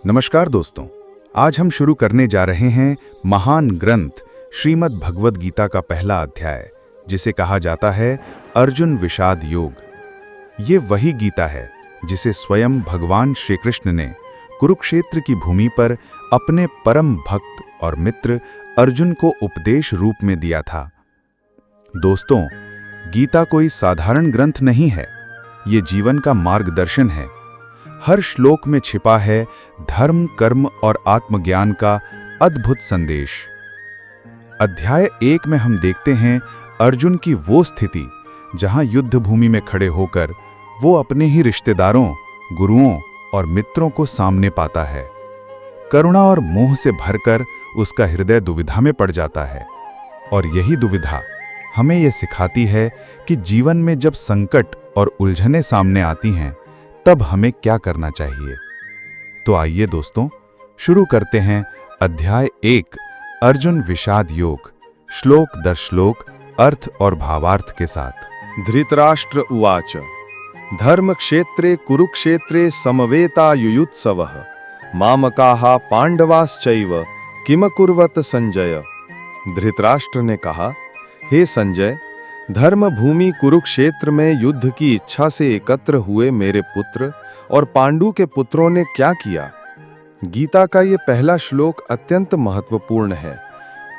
नमस्कार दोस्तों, आज हम शुरू करने जा रहे हैं महान ग्रंथ श्रीमद् भगवद गीता का पहला अध्याय, जिसे कहा जाता है अर्जुन विषाद योग। ये वही गीता है जिसे स्वयं भगवान श्री कृष्ण ने कुरुक्षेत्र की भूमि पर अपने परम भक्त और मित्र अर्जुन को उपदेश रूप में दिया था। दोस्तों, गीता कोई साधारण ग्रंथ नहीं है, ये जीवन का मार्गदर्शन है। हर श्लोक में छिपा है धर्म, कर्म और आत्मज्ञान का अद्भुत संदेश। अध्याय 1 में हम देखते हैं अर्जुन की वो स्थिति जहां युद्ध भूमि में खड़े होकर वो अपने ही रिश्तेदारों, गुरुओं और मित्रों को सामने पाता है। करुणा और मोह से भरकर उसका हृदय दुविधा में पड़ जाता है, और यही दुविधा हमें यह सिखाती है कि जीवन में जब संकट और उलझनें सामने आती हैं, तब हमें क्या करना चाहिए। तो आइए दोस्तों, शुरू करते हैं अध्याय 1 अर्जुन विषाद योग, श्लोक दर श्लोक अर्थ और भावार्थ के साथ। धृतराष्ट्र उवाच धर्मक्षेत्रे कुरुक्षेत्रे समवेतायुयुत्सवः मामकाः पांडवाश्चैव किमकुर्वत संजय। धृतराष्ट्र ने कहा, हे संजय, धर्म भूमि कुरुक्षेत्र में युद्ध की इच्छा से एकत्र हुए मेरे पुत्र और पांडु के पुत्रों ने क्या किया। गीता का ये पहला श्लोक अत्यंत महत्वपूर्ण है,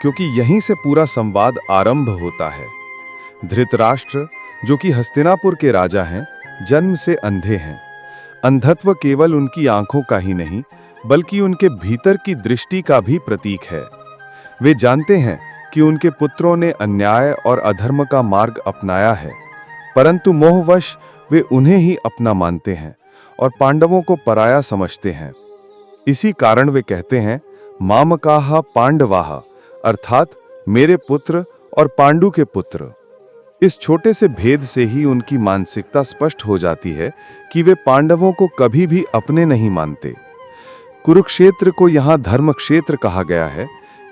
क्योंकि यहीं से पूरा संवाद आरंभ होता है। धृतराष्ट्र, जो कि हस्तिनापुर के राजा हैं, जन्म से अंधे हैं। अंधत्व केवल उनकी आंखों का ही नहीं, बल्कि उनके भीतर की दृष्टि का भी प्रतीक है। वे जानते हैं कि उनके पुत्रों ने अन्याय और अधर्म का मार्ग अपनाया है, परंतु मोहवश वे उन्हें ही अपना मानते हैं और पांडवों को पराया समझते हैं। इसी कारण वे कहते हैं मामकाः पांडवाः, अर्थात मेरे पुत्र और पांडु के पुत्र। इस छोटे से भेद से ही उनकी मानसिकता स्पष्ट हो जाती है कि वे पांडवों को कभी भी अपने नहीं मानते। कुरुक्षेत्र को यहाँ धर्म क्षेत्र कहा गया है,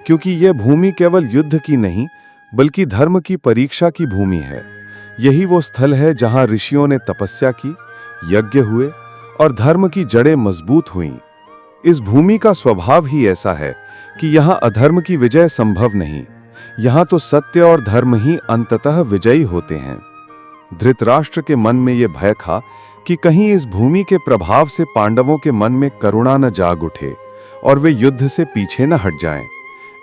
क्योंकि यह भूमि केवल युद्ध की नहीं, बल्कि धर्म की परीक्षा की भूमि है। यही वो स्थल है जहां ऋषियों ने तपस्या की, यज्ञ हुए और धर्म की जड़ें मजबूत हुईं। इस भूमि का स्वभाव ही ऐसा है कि यहां अधर्म की विजय संभव नहीं। यहां तो सत्य और धर्म ही अंततः विजयी होते हैं। धृतराष्ट्र के मन में यह भय था कि कहीं इस भूमि के प्रभाव से पांडवों के मन में करुणा न जाग उठे और वे युद्ध से पीछे न हट जाएं।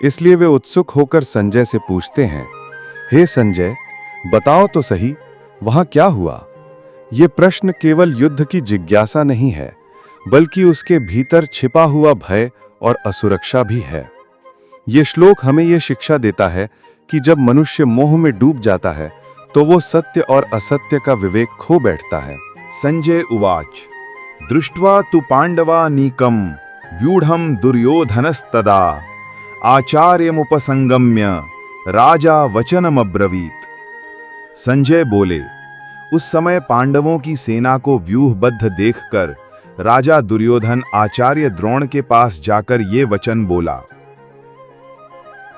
इसलिए वे उत्सुक होकर संजय से पूछते हैं, हे संजय, बताओ तो सही, वहां क्या हुआ। ये प्रश्न केवल युद्ध की जिज्ञासा नहीं है, बल्कि उसके भीतर छिपा हुआ भय और असुरक्षा भी है। ये श्लोक हमें यह शिक्षा देता है कि जब मनुष्य मोह में डूब जाता है, तो वो सत्य और असत्य का विवेक खो बैठता है। संजय उवाच दृष्ट्वा तु पांडवानीकं व्यूढ़ं दुर्योधनस्तदा आचार्यमुपसंगम्य राजा वचनमब्रवीत। संजय बोले, उस समय पांडवों की सेना को व्यूहबद्ध देखकर राजा दुर्योधन आचार्य द्रोण के पास जाकर ये वचन बोला।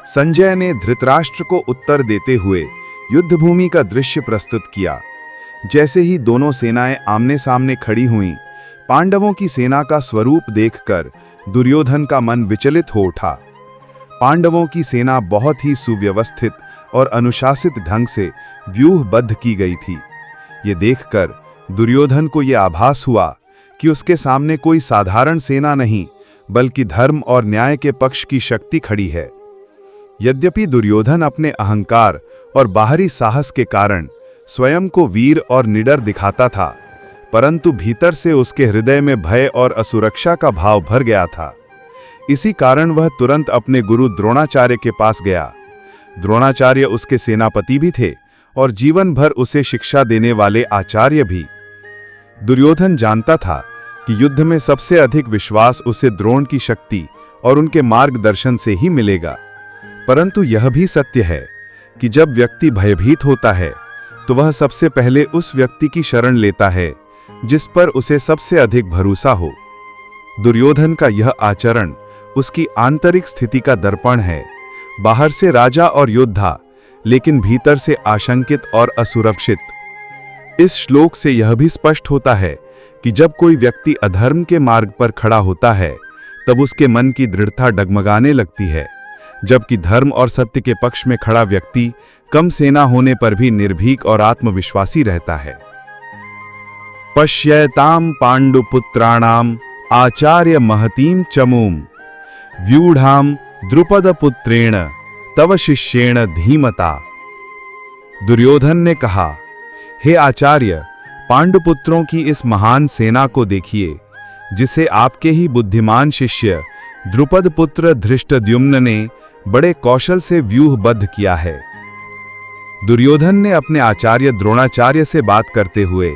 संजय ने धृतराष्ट्र को उत्तर देते हुए युद्धभूमि का दृश्य प्रस्तुत किया। जैसे ही दोनों सेनाएं आमने सामने खड़ी हुईं, पांडवों की सेना का स्वरूप देखकर दुर्योधन का मन विचलित हो उठा। पांडवों की सेना बहुत ही सुव्यवस्थित और अनुशासित ढंग से व्यूहबद्ध की गई थी। ये देखकर दुर्योधन को यह आभास हुआ कि उसके सामने कोई साधारण सेना नहीं, बल्कि धर्म और न्याय के पक्ष की शक्ति खड़ी है। यद्यपि दुर्योधन अपने अहंकार और बाहरी साहस के कारण स्वयं को वीर और निडर दिखाता था, परंतु भीतर से उसके हृदय में भय और असुरक्षा का भाव भर गया था। इसी कारण वह तुरंत अपने गुरु द्रोणाचार्य के पास गया। द्रोणाचार्य उसके सेनापति भी थे और जीवन भर उसे शिक्षा देने वाले आचार्य भी। दुर्योधन जानता था कि युद्ध में सबसे अधिक विश्वास उसे द्रोण की शक्ति और उनके मार्गदर्शन से ही मिलेगा। परंतु यह भी सत्य है कि जब व्यक्ति भयभीत होता है, तो वह सबसे पहले उस व्यक्ति की शरण लेता है जिस पर उसे सबसे अधिक भरोसा हो। दुर्योधन का यह आचरण उसकी आंतरिक स्थिति का दर्पण है। बाहर से राजा और योद्धा, लेकिन भीतर से आशंकित और असुरक्षित। इस श्लोक से यह भी स्पष्ट होता है कि जब कोई व्यक्ति अधर्म के मार्ग पर खड़ा होता है, तब उसके मन की दृढ़ता डगमगाने लगती है, जबकि धर्म और सत्य के पक्ष में खड़ा व्यक्ति कम सेना होने पर भी निर्भीक और आत्मविश्वासी रहता है। पश्यताम पांडुपुत्राणाम आचार्य महतीम चमूम व्यूढ़ाम द्रुपदपुत्रेण तव शिष्येण धीमता। दुर्योधन ने कहा, हे आचार्य, पांडुपुत्रों की इस महान सेना को देखिए, जिसे आपके ही बुद्धिमान शिष्य द्रुपद पुत्र धृष्टद्युम्न ने बड़े कौशल से व्यूहबद्ध किया है। दुर्योधन ने अपने आचार्य द्रोणाचार्य से बात करते हुए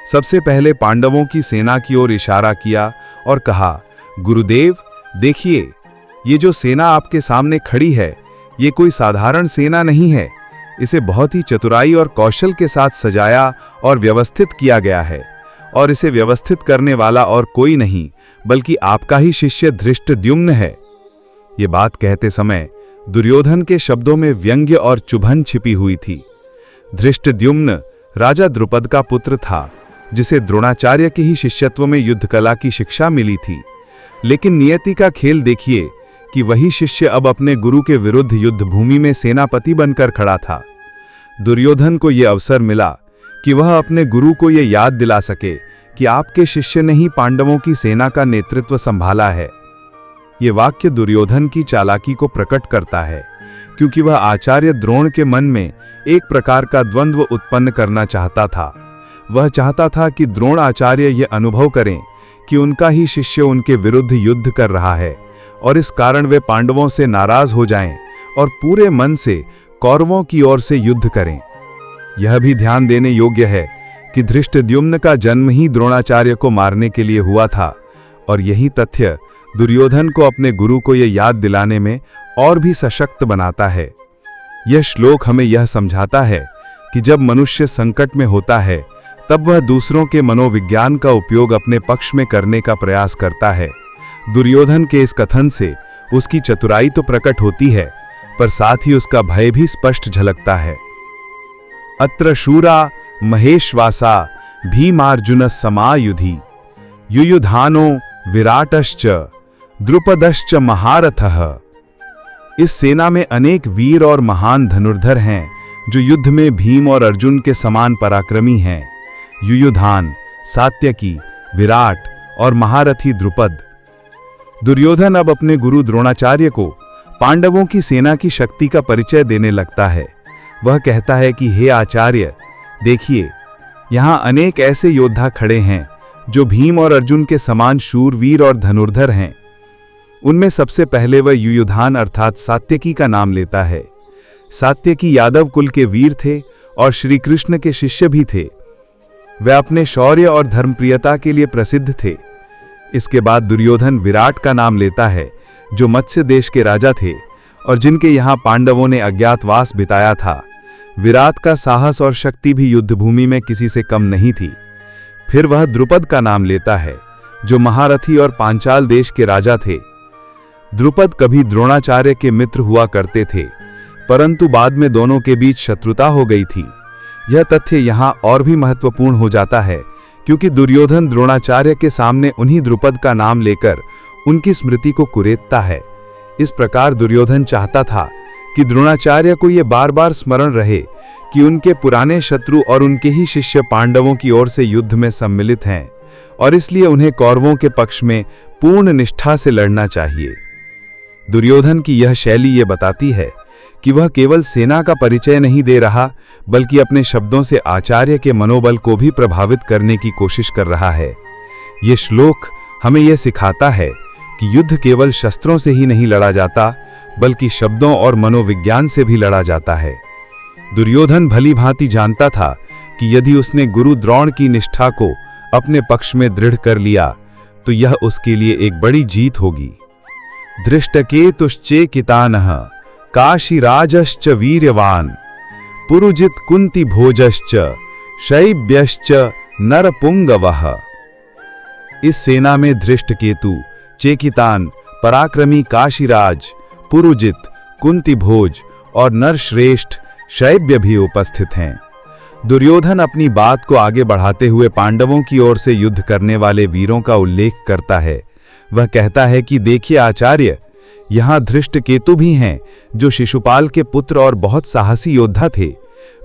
सबसे पहले पांडवों की सेना की ओर इशारा किया और कहा, गुरुदेव देखिए, ये जो सेना आपके सामने खड़ी है, ये कोई साधारण सेना नहीं है। इसे बहुत ही चतुराई और कौशल के साथ सजाया और व्यवस्थित किया गया है, और इसे व्यवस्थित करने वाला और कोई नहीं बल्कि आपका ही शिष्य धृष्टद्युम्न है। ये बात कहते समय दुर्योधन के शब्दों में व्यंग्य और चुभन छिपी हुई थी। धृष्टद्युम्न राजा द्रुपद का पुत्र था, जिसे द्रोणाचार्य के ही शिष्यत्व में युद्ध कला की शिक्षा मिली थी। लेकिन नियति का खेल देखिए कि वही शिष्य अब अपने गुरु के विरुद्ध युद्ध भूमि में सेनापति बनकर खड़ा था। दुर्योधन को यह अवसर मिला कि वह अपने गुरु को यह याद दिला सके कि आपके शिष्य ने ही पांडवों की सेना का नेतृत्व संभाला है। ये वाक्य दुर्योधन की चालाकी को प्रकट करता है, क्योंकि वह आचार्य द्रोण के मन में एक प्रकार का द्वंद्व उत्पन्न करना चाहता था। वह चाहता था कि द्रोण आचार्य यह अनुभव करें कि उनका ही शिष्य उनके विरुद्ध युद्ध कर रहा है, और इस कारण वे पांडवों से नाराज हो जाएं और पूरे मन से कौरवों की ओर से युद्ध करें। यह भी ध्यान देने योग्य है कि धृष्टद्युम्न का जन्म ही द्रोणाचार्य को मारने के लिए हुआ था, और यही तथ्य दुर्योधन को अपने गुरु को यह याद दिलाने में और भी सशक्त बनाता है। यह श्लोक हमें यह समझाता है कि जब मनुष्य संकट में होता है, तब वह दूसरों के मनोविज्ञान का उपयोग अपने पक्ष में करने का प्रयास करता है। दुर्योधन के इस कथन से उसकी चतुराई तो प्रकट होती है, पर साथ ही उसका भय भी स्पष्ट झलकता है। अत्र शूरा महेश्वासा भीमार्जुन समायुधि युयुधानो विराटश्च द्रुपदश्च महारथः। इस सेना में अनेक वीर और महान धनुर्धर हैं, जो युद्ध में भीम और अर्जुन के समान पराक्रमी हैं। युयुधान, सात्यकी, विराट और महारथी द्रुपद। दुर्योधन अब अपने गुरु द्रोणाचार्य को पांडवों की सेना की शक्ति का परिचय देने लगता है। वह कहता है कि हे आचार्य, देखिए, यहाँ अनेक ऐसे योद्धा खड़े हैं जो भीम और अर्जुन के समान शूरवीर और धनुर्धर हैं। उनमें सबसे पहले वह युयुधान अर्थात सात्यकी का नाम लेता है। सात्यकी यादव कुल के वीर थे और श्री कृष्ण के शिष्य भी थे। वे अपने शौर्य और धर्मप्रियता के लिए प्रसिद्ध थे। इसके बाद दुर्योधन विराट का नाम लेता है, जो मत्स्य देश के राजा थे और जिनके यहाँ पांडवों ने अज्ञातवास बिताया था। विराट का साहस और शक्ति भी युद्धभूमि में किसी से कम नहीं थी। फिर वह द्रुपद का नाम लेता है, जो महारथी और पांचाल देश के राजा थे। द्रुपद कभी द्रोणाचार्य के मित्र हुआ करते थे, परंतु बाद में दोनों के बीच शत्रुता हो गई थी। यह तथ्य यहाँ और भी महत्वपूर्ण हो जाता है, क्योंकि दुर्योधन द्रोणाचार्य के सामने उन्हीं द्रुपद का नाम लेकर उनकी स्मृति को कुरेदता है। इस प्रकार दुर्योधन चाहता था कि द्रोणाचार्य को यह बार बार स्मरण रहे कि उनके पुराने शत्रु और उनके ही शिष्य पांडवों की ओर से युद्ध में सम्मिलित हैं, और इसलिए उन्हें कौरवों के पक्ष में पूर्ण निष्ठा से लड़ना चाहिए। दुर्योधन की यह शैली ये बताती है कि वह केवल सेना का परिचय नहीं दे रहा, बल्कि अपने शब्दों से आचार्य के मनोबल को भी प्रभावित करने की कोशिश कर रहा है। ये श्लोक हमें यह सिखाता है कि युद्ध केवल शस्त्रों से ही नहीं लड़ा जाता, बल्कि शब्दों और मनोविज्ञान से भी लड़ा जाता है। दुर्योधन भली भांति जानता था कि यदि उसने गुरु द्रोण की निष्ठा को अपने पक्ष में दृढ़ कर लिया, तो यह उसके लिए एक बड़ी जीत होगी। धृष्टकेतुश्चेकितानः काशीराजश्च वीर्यवान पुरुजित कुंती भोजश्च शैब्यश्च नरपुंगवः। इस सेना में धृष्टकेतु, चेकितान, पराक्रमी काशीराज, पुरुजित, कुंती भोज और नरश्रेष्ठ शैब्य भी उपस्थित हैं। दुर्योधन अपनी बात को आगे बढ़ाते हुए पांडवों की ओर से युद्ध करने वाले वीरों का उल्लेख करता है। वह कहता है कि देखिए आचार्य, यहाँ धृष्टकेतु भी हैं, जो शिशुपाल के पुत्र और बहुत साहसी योद्धा थे।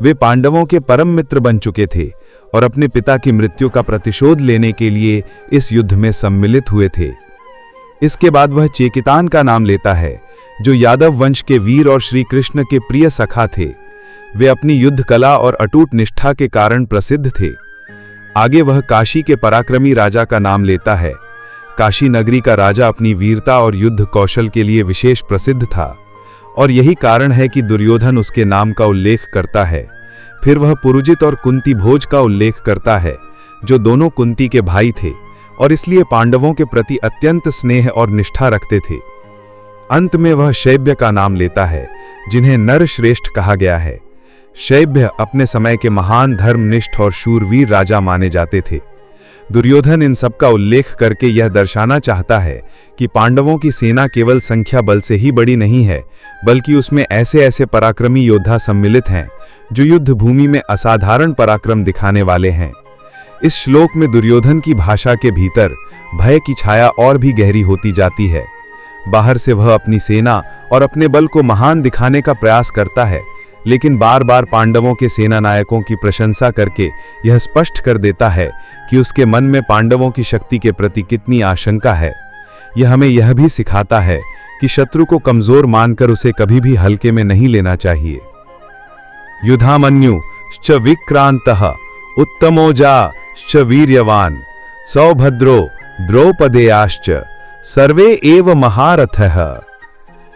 वे पांडवों के परम मित्र बन चुके थे और अपने पिता की मृत्यु का प्रतिशोध लेने के लिए इस युद्ध में सम्मिलित हुए थे। इसके बाद वह चेकितान का नाम लेता है, जो यादव वंश के वीर और श्री कृष्ण के प्रिय सखा थे। वे अपनी युद्ध कला और अटूट निष्ठा के कारण प्रसिद्ध थे। आगे वह काशी के पराक्रमी राजा का नाम लेता है। काशी नगरी का राजा अपनी वीरता और युद्ध कौशल के लिए विशेष प्रसिद्ध था और यही कारण है कि दुर्योधन उसके नाम का उल्लेख करता है। फिर वह पुरुजित और कुंती भोज का उल्लेख करता है, जो दोनों कुंती के भाई थे और इसलिए पांडवों के प्रति अत्यंत स्नेह और निष्ठा रखते थे। अंत में वह शैब्य का नाम लेता है, जिन्हें नरश्रेष्ठ कहा गया है। शैब्य अपने समय के महान धर्मनिष्ठ और शूरवीर राजा माने जाते थे। दुर्योधन इन सब का उल्लेख करके यह दर्शाना चाहता है कि पांडवों की सेना केवल संख्या बल से ही बड़ी नहीं है, बल्कि उसमें ऐसे ऐसे पराक्रमी योद्धा सम्मिलित हैं जो युद्ध भूमि में असाधारण पराक्रम दिखाने वाले हैं। इस श्लोक में दुर्योधन की भाषा के भीतर भय की छाया और भी गहरी होती जाती है। बाहर से वह अपनी सेना और अपने बल को महान दिखाने का प्रयास करता है, लेकिन बार बार पांडवों के सेना नायकों की प्रशंसा करके यह स्पष्ट कर देता है कि उसके मन में पांडवों की शक्ति के प्रति कितनी आशंका है। यह हमें यह भी सिखाता है कि शत्रु को कमजोर मानकर उसे कभी भी हल्के में नहीं लेना चाहिए। युधामन्युश्च विक्रांतः उत्तमोजाश्च वीर्यवान सौभद्रो द्रौपदेयाश्च सर्वे एव महारथः।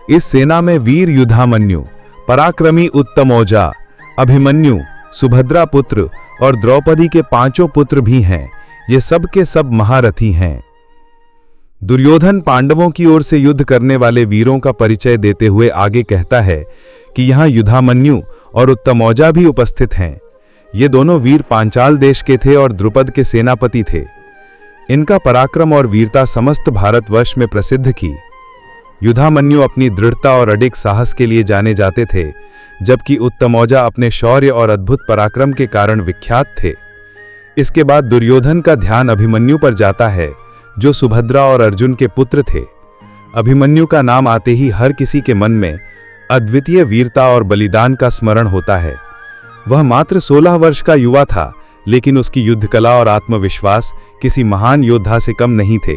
इस सेना में वीर युधामन्यु, पराक्रमी उत्तमौजा, अभिमन्यु, सुभद्रा पुत्र और द्रौपदी के पांचों पुत्र भी हैं। ये सब के सब महारथी हैं। दुर्योधन पांडवों की ओर से युद्ध करने वाले वीरों का परिचय देते हुए आगे कहता है कि यहाँ युधामन्यु और उत्तमौजा भी उपस्थित हैं। ये दोनों वीर पांचाल देश के थे और द्रुपद के सेनापति थे। इनका पराक्रम और वीरता समस्त भारतवर्ष में प्रसिद्ध की। युधामन्यु अपनी दृढ़ता और अडिग साहस के लिए जाने जाते थे, जबकि उत्तमौजा अपने शौर्य और अद्भुत पराक्रम के कारण विख्यात थे। इसके बाद दुर्योधन का ध्यान अभिमन्यु पर जाता है, जो सुभद्रा और अर्जुन के पुत्र थे। अभिमन्यु का नाम आते ही हर किसी के मन में अद्वितीय वीरता और बलिदान का स्मरण होता है। वह मात्र 16 वर्ष का युवा था, लेकिन उसकी युद्ध कला और आत्मविश्वास किसी महान योद्धा से कम नहीं थे।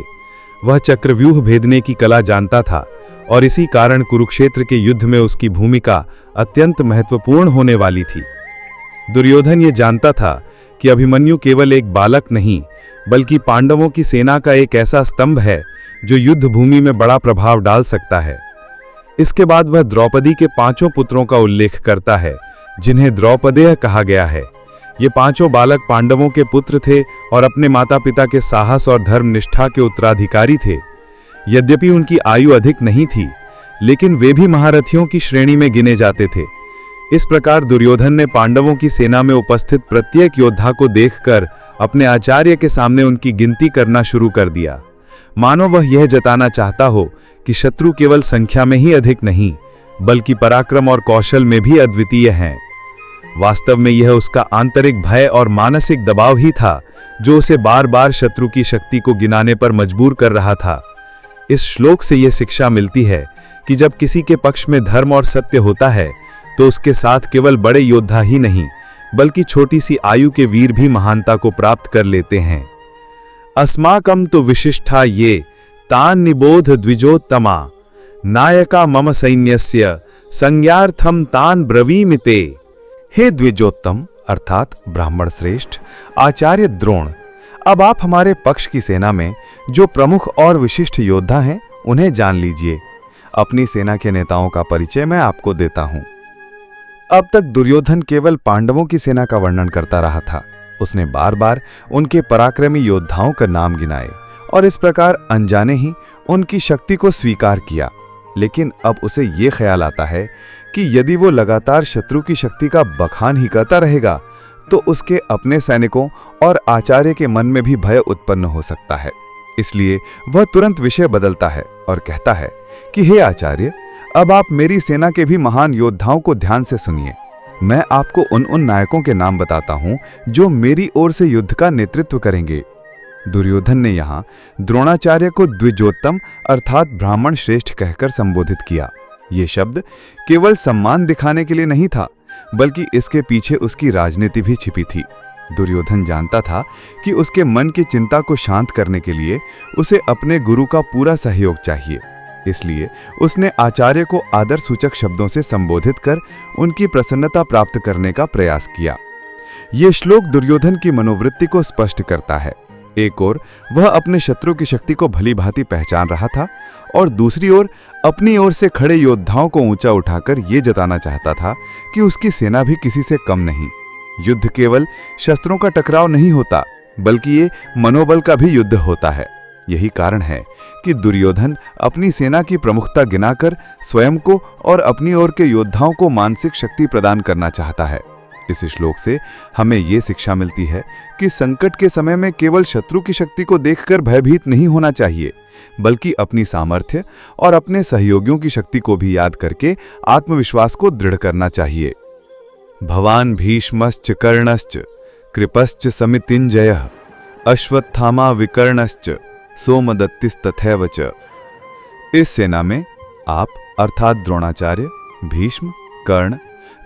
वह चक्रव्यूह भेदने की कला जानता था और इसी कारण कुरुक्षेत्र के युद्ध में उसकी भूमिका अत्यंत महत्वपूर्ण होने वाली थी। दुर्योधन ये जानता था कि अभिमन्यु केवल एक बालक नहीं, बल्कि पांडवों की सेना का एक ऐसा स्तंभ है जो युद्ध भूमि में बड़ा प्रभाव डाल सकता है। इसके बाद वह द्रौपदी के पांचों पुत्रों का उल्लेख करता है, जिन्हें द्रौपदेय कहा गया है। ये पांचों बालक पांडवों के पुत्र थे और अपने माता पिता के साहस और धर्मनिष्ठा के उत्तराधिकारी थे। यद्यपि उनकी आयु अधिक नहीं थी, लेकिन वे भी महारथियों की श्रेणी में गिने जाते थे। इस प्रकार दुर्योधन ने पांडवों की सेना में उपस्थित प्रत्येक योद्धा को देखकर अपने आचार्य के सामने उनकी गिनती करना शुरू कर दिया, मानो वह यह जताना चाहता हो कि शत्रु केवल संख्या में ही अधिक नहीं, बल्कि पराक्रम और कौशल में भी अद्वितीय हैं। वास्तव में यह उसका आंतरिक भय और मानसिक दबाव ही था, जो उसे बार बार शत्रु की शक्ति को गिनाने पर मजबूर कर रहा था। इस श्लोक से यह शिक्षा मिलती है कि जब किसी के पक्ष में धर्म और सत्य होता है, तो उसके साथ केवल बड़े योद्धा ही नहीं, बल्कि छोटी सी आयु के वीर भी महानता को प्राप्त कर लेते हैं। अस्माकं तु विशिष्टा ये तान निबोध द्विजोत्तमा नायका मम सैन्यस्य संज्ञार्थम तान ब्रवीमिते। हे द्विजोत्तम अर्थात ब्राह्मण श्रेष्ठ आचार्य द्रोण, अब आप हमारे पक्ष की सेना में जो प्रमुख और विशिष्ट योद्धा हैं, उन्हें जान लीजिए। अपनी सेना के नेताओं का परिचय मैं आपको देता हूं। अब तक दुर्योधन केवल पांडवों की सेना का वर्णन करता रहा था। उसने बार बार उनके पराक्रमी योद्धाओं का नाम गिनाए और इस प्रकार अनजाने ही उनकी शक्ति को स्वीकार किया। लेकिन अब उसे ये ख्याल आता है कि यदि वो लगातार शत्रु की शक्ति का बखान ही करता रहेगा, तो उसके अपने सैनिकों और आचार्य के मन में भी भय उत्पन्न हो सकता है। इसलिए वह तुरंत विषय बदलता है और कहता है कि हे आचार्य, अब आप मेरी सेना के भी महान योद्धाओं को ध्यान से सुनिए। मैं आपको उन नायकों के नाम बताता हूं जो मेरी ओर से युद्ध का नेतृत्व करेंगे। दुर्योधन ने यहाँ द्रोणाचार्य को द्विजोत्तम अर्थात ब्राह्मण श्रेष्ठ कहकर संबोधित किया। ये शब्द केवल सम्मान दिखाने के लिए नहीं था, बल्कि इसके पीछे उसकी राजनीति भी छिपी थी। दुर्योधन जानता था कि उसके मन की चिंता को शांत करने के लिए उसे अपने गुरु का पूरा सहयोग चाहिए। इसलिए उसने आचार्य को आदर सूचक शब्दों से संबोधित कर उनकी प्रसन्नता प्राप्त करने का प्रयास किया। ये श्लोक दुर्योधन की मनोवृत्ति को स्पष्ट करता है। एक ओर वह अपने शत्रु की शक्ति को भली भांति पहचान रहा था और दूसरी ओर अपनी ओर से खड़े योद्धाओं को ऊंचा उठाकर ये जताना चाहता था कि उसकी सेना भी किसी से कम नहीं। युद्ध केवल शस्त्रों का टकराव नहीं होता, बल्कि ये मनोबल का भी युद्ध होता है। यही कारण है कि दुर्योधन अपनी सेना की प्रमुखता गिनाकर स्वयं को और अपनी ओर के योद्धाओं को मानसिक शक्ति प्रदान करना चाहता है। इस श्लोक से हमें ये शिक्षा मिलती है कि संकट के समय में केवल शत्रु की शक्ति को देखकर भयभीत नहीं होना चाहिए, बल्कि अपनी सामर्थ्य और अपने सहयोगियों की शक्ति को भी याद करके आत्मविश्वास को दृढ़ करना चाहिए। भवान भीष्मश्च कर्णश्च कृपश्च समितिञ्जयः अश्वत्थामा विकर्णश्च सोमदत्तिस्तथैव च। इस सेना में आप अर्थात द्रोणाचार्य, भीष्म, कर्ण,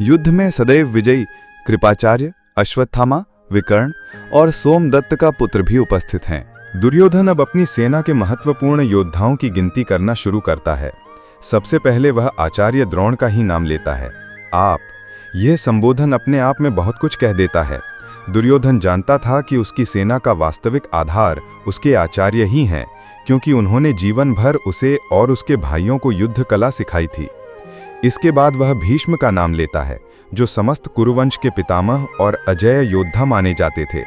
युद्ध में सदैव विजयी कृपाचार्य, अश्वत्थामा, विकर्ण और सोमदत्त का पुत्र भी उपस्थित हैं। दुर्योधन अब अपनी सेना के महत्वपूर्ण योद्धाओं की गिनती करना शुरू करता है। सबसे पहले वह आचार्य द्रोण का ही नाम लेता है। आप, यह संबोधन अपने आप में बहुत कुछ कह देता है। दुर्योधन जानता था कि उसकी सेना का वास्तविक आधार उसके आचार्य ही हैं, क्योंकि उन्होंने जीवन भर उसे और उसके भाइयों को युद्ध कला सिखाई थी। इसके बाद वह भीष्म का नाम लेता है, जो समस्त कुरुवंश के पितामह और अजेय योद्धा माने जाते थे।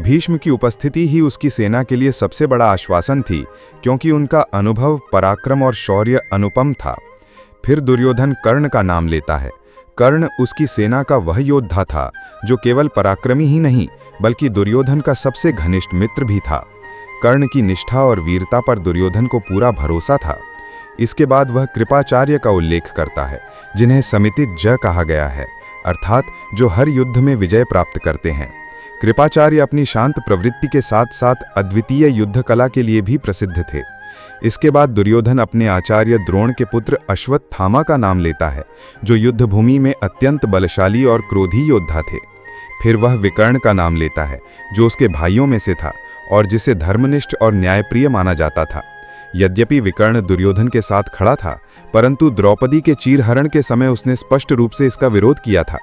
भीष्म की उपस्थिति ही उसकी सेना के लिए सबसे बड़ा आश्वासन थी, क्योंकि उनका अनुभव, पराक्रम और शौर्य अनुपम था। फिर दुर्योधन कर्ण का नाम लेता है। कर्ण उसकी सेना का वह योद्धा था जो केवल पराक्रमी ही नहीं, बल्कि दुर्योधन का सबसे घनिष्ठ मित्र भी था। कर्ण की निष्ठा और वीरता पर दुर्योधन को पूरा भरोसा था। इसके बाद वह कृपाचार्य का उल्लेख करता है, जिन्हें समितिज्ञ कहा गया है, अर्थात जो हर युद्ध में विजय प्राप्त करते हैं। कृपाचार्य अपनी शांत प्रवृत्ति के साथ साथ अद्वितीय युद्ध कला के लिए भी प्रसिद्ध थे। इसके बाद दुर्योधन अपने आचार्य द्रोण के पुत्र अश्वत्थामा का नाम लेता है, जो युद्धभूमि में अत्यंत बलशाली और क्रोधी योद्धा थे। फिर वह विकर्ण का नाम लेता है, जो उसके भाइयों में से था और जिसे धर्मनिष्ठ और न्यायप्रिय माना जाता था। यद्यपि विकर्ण दुर्योधन के साथ खड़ा था, परंतु द्रौपदी के चीरहरण के समय उसने स्पष्ट रूप से इसका विरोध किया था।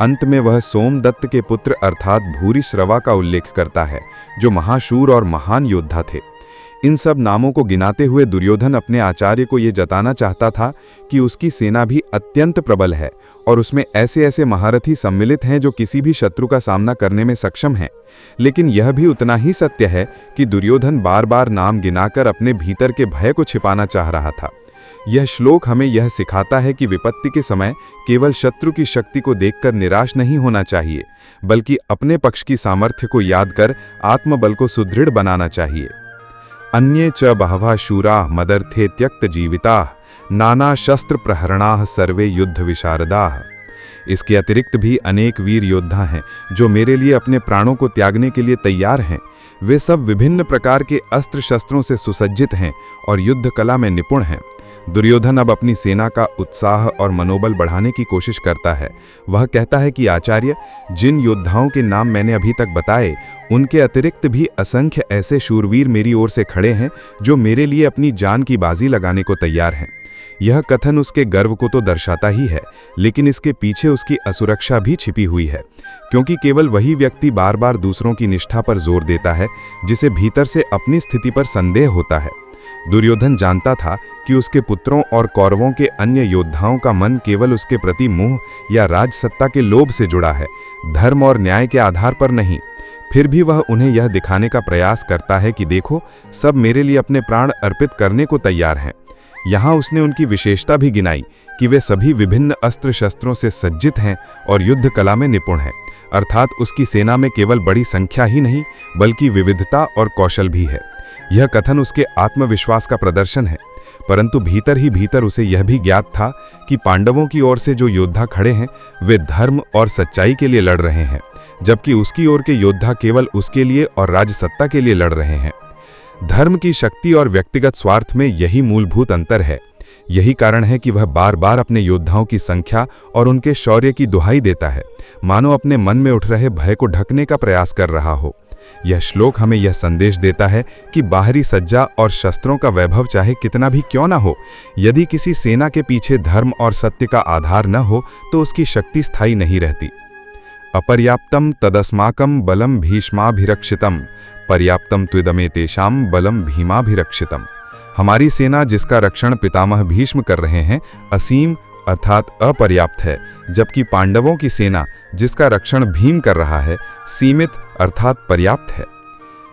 अंत में वह सोमदत्त के पुत्र अर्थात भूरिश्रवा का उल्लेख करता है, जो महाशूर और महान योद्धा थे। इन सब नामों को गिनाते हुए दुर्योधन अपने आचार्य को यह जताना चाहता था कि उसकी सेना भी अत्यंत प्रबल है और उसमें ऐसे ऐसे महारथी सम्मिलित हैं जो किसी भी शत्रु का सामना करने में सक्षम हैं। लेकिन यह भी उतना ही सत्य है कि दुर्योधन बार बार नाम गिनाकर अपने भीतर के भय को छिपाना चाह रहा था। यह श्लोक हमें यह सिखाता है कि विपत्ति के समय केवल शत्रु की शक्ति को देखकर निराश नहीं होना चाहिए, बल्कि अपने पक्ष की सामर्थ्य को याद कर आत्मबल को सुदृढ़ बनाना चाहिए। अन्ये च बहवः शूराः मदर्थे त्यक्त जीविताः नाना शस्त्र प्रहरणाः सर्वे युद्ध विशारदाः। इसके अतिरिक्त भी अनेक वीर योद्धा हैं जो मेरे लिए अपने प्राणों को त्यागने के लिए तैयार हैं। वे सब विभिन्न प्रकार के अस्त्र शस्त्रों से सुसज्जित हैं और युद्ध कला में निपुण हैं। दुर्योधन अब अपनी सेना का उत्साह और मनोबल बढ़ाने की कोशिश करता है। वह कहता है कि आचार्य, जिन योद्धाओं के नाम मैंने अभी तक बताए, उनके अतिरिक्त भी असंख्य ऐसे शूरवीर मेरी ओर से खड़े हैं जो मेरे लिए अपनी जान की बाजी लगाने को तैयार हैं। यह कथन उसके गर्व को तो दर्शाता ही है, लेकिन इसके पीछे उसकी असुरक्षा भी छिपी हुई है, क्योंकि केवल वही व्यक्ति बार बार दूसरों की निष्ठा पर जोर देता है जिसे भीतर से अपनी स्थिति पर संदेह होता है। दुर्योधन जानता था कि उसके पुत्रों और कौरवों के अन्य योद्धाओं का मन केवल उसके प्रति मोह या राजसत्ता के लोभ से जुड़ा है, धर्म और न्याय के आधार पर नहीं। फिर भी वह उन्हें यह दिखाने का प्रयास करता है कि देखो, सब मेरे लिए अपने प्राण अर्पित करने को तैयार हैं। यहाँ उसने उनकी विशेषता भी गिनाई कि वे सभी विभिन्न अस्त्र शस्त्रों से सज्जित हैं और युद्ध कला में निपुण हैं, अर्थात उसकी सेना में केवल बड़ी संख्या ही नहीं, बल्कि विविधता और कौशल भी है। यह कथन उसके आत्मविश्वास का प्रदर्शन है, परंतु भीतर ही भीतर उसे यह भी ज्ञात था कि पांडवों की ओर से जो योद्धा खड़े हैं वे धर्म और सच्चाई के लिए लड़ रहे हैं। जबकि उसकी ओर के योद्धा केवल उसके लिए और राजसत्ता के लिए लड़ रहे हैं। धर्म की शक्ति और व्यक्तिगत स्वार्थ में यही मूलभूत अंतर है। यही कारण है कि वह बार बार अपने योद्धाओं की संख्या और उनके शौर्य की दुहाई देता है, मानो अपने मन में उठ रहे भय को ढकने का प्रयास कर रहा हो। यह श्लोक हमें यह संदेश देता है कि बाहरी सज्जा और शस्त्रों का वैभव चाहे कितना भी क्यों न हो, यदि किसी सेना के पीछे धर्म और सत्य का आधार न हो तो उसकी शक्ति स्थायी नहीं रहती। अपर्याप्तम तदस्माकं बलम भीष्माभिरक्षितम पर्याप्तम त्विदमेतेषां बलम भीमाभिरक्षितम। हमारी सेना जिसका रक्षण पितामह भीष्म कर रहे हैं असीम अर्थात अपर्याप्त है, जबकि पांडवों की सेना जिसका रक्षण भीम कर रहा है सीमित अर्थात पर्याप्त है।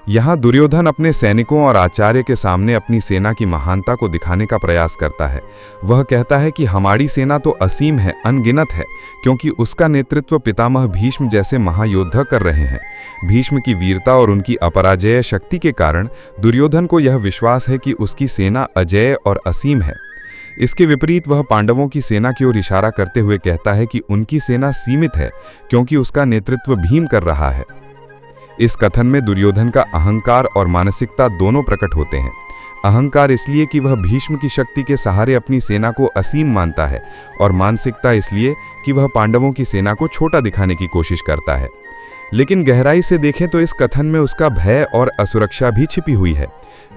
यहाँ दुर्योधन अपने सैनिकों और आचार्य के सामने अपनी सेना की महानता को दिखाने का प्रयास करता है। वह कहता है कि हमारी सेना तो असीम है, अनगिनत है, क्योंकि उसका नेतृत्व पितामह भीष्म जैसे महायोद्धा कर रहे हैं। भीष्म की वीरता और उनकी अपराजेय शक्ति के कारण दुर्योधन को यह विश्वास है कि उसकी सेना अजेय और असीम है। इसके विपरीत वह पांडवों की सेना की ओर इशारा करते हुए कहता है कि उनकी सेना सीमित है, क्योंकि उसका नेतृत्व भीम कर रहा है। इस कथन में दुर्योधन का अहंकार और मानसिकता दोनों प्रकट होते हैं। अहंकार इसलिए कि वह भीष्म की शक्ति के सहारे अपनी सेना को असीम मानता है, और मानसिकता इसलिए कि वह पांडवों की सेना को छोटा दिखाने की कोशिश करता है। लेकिन गहराई से देखें तो इस कथन में उसका भय और असुरक्षा भी छिपी हुई है।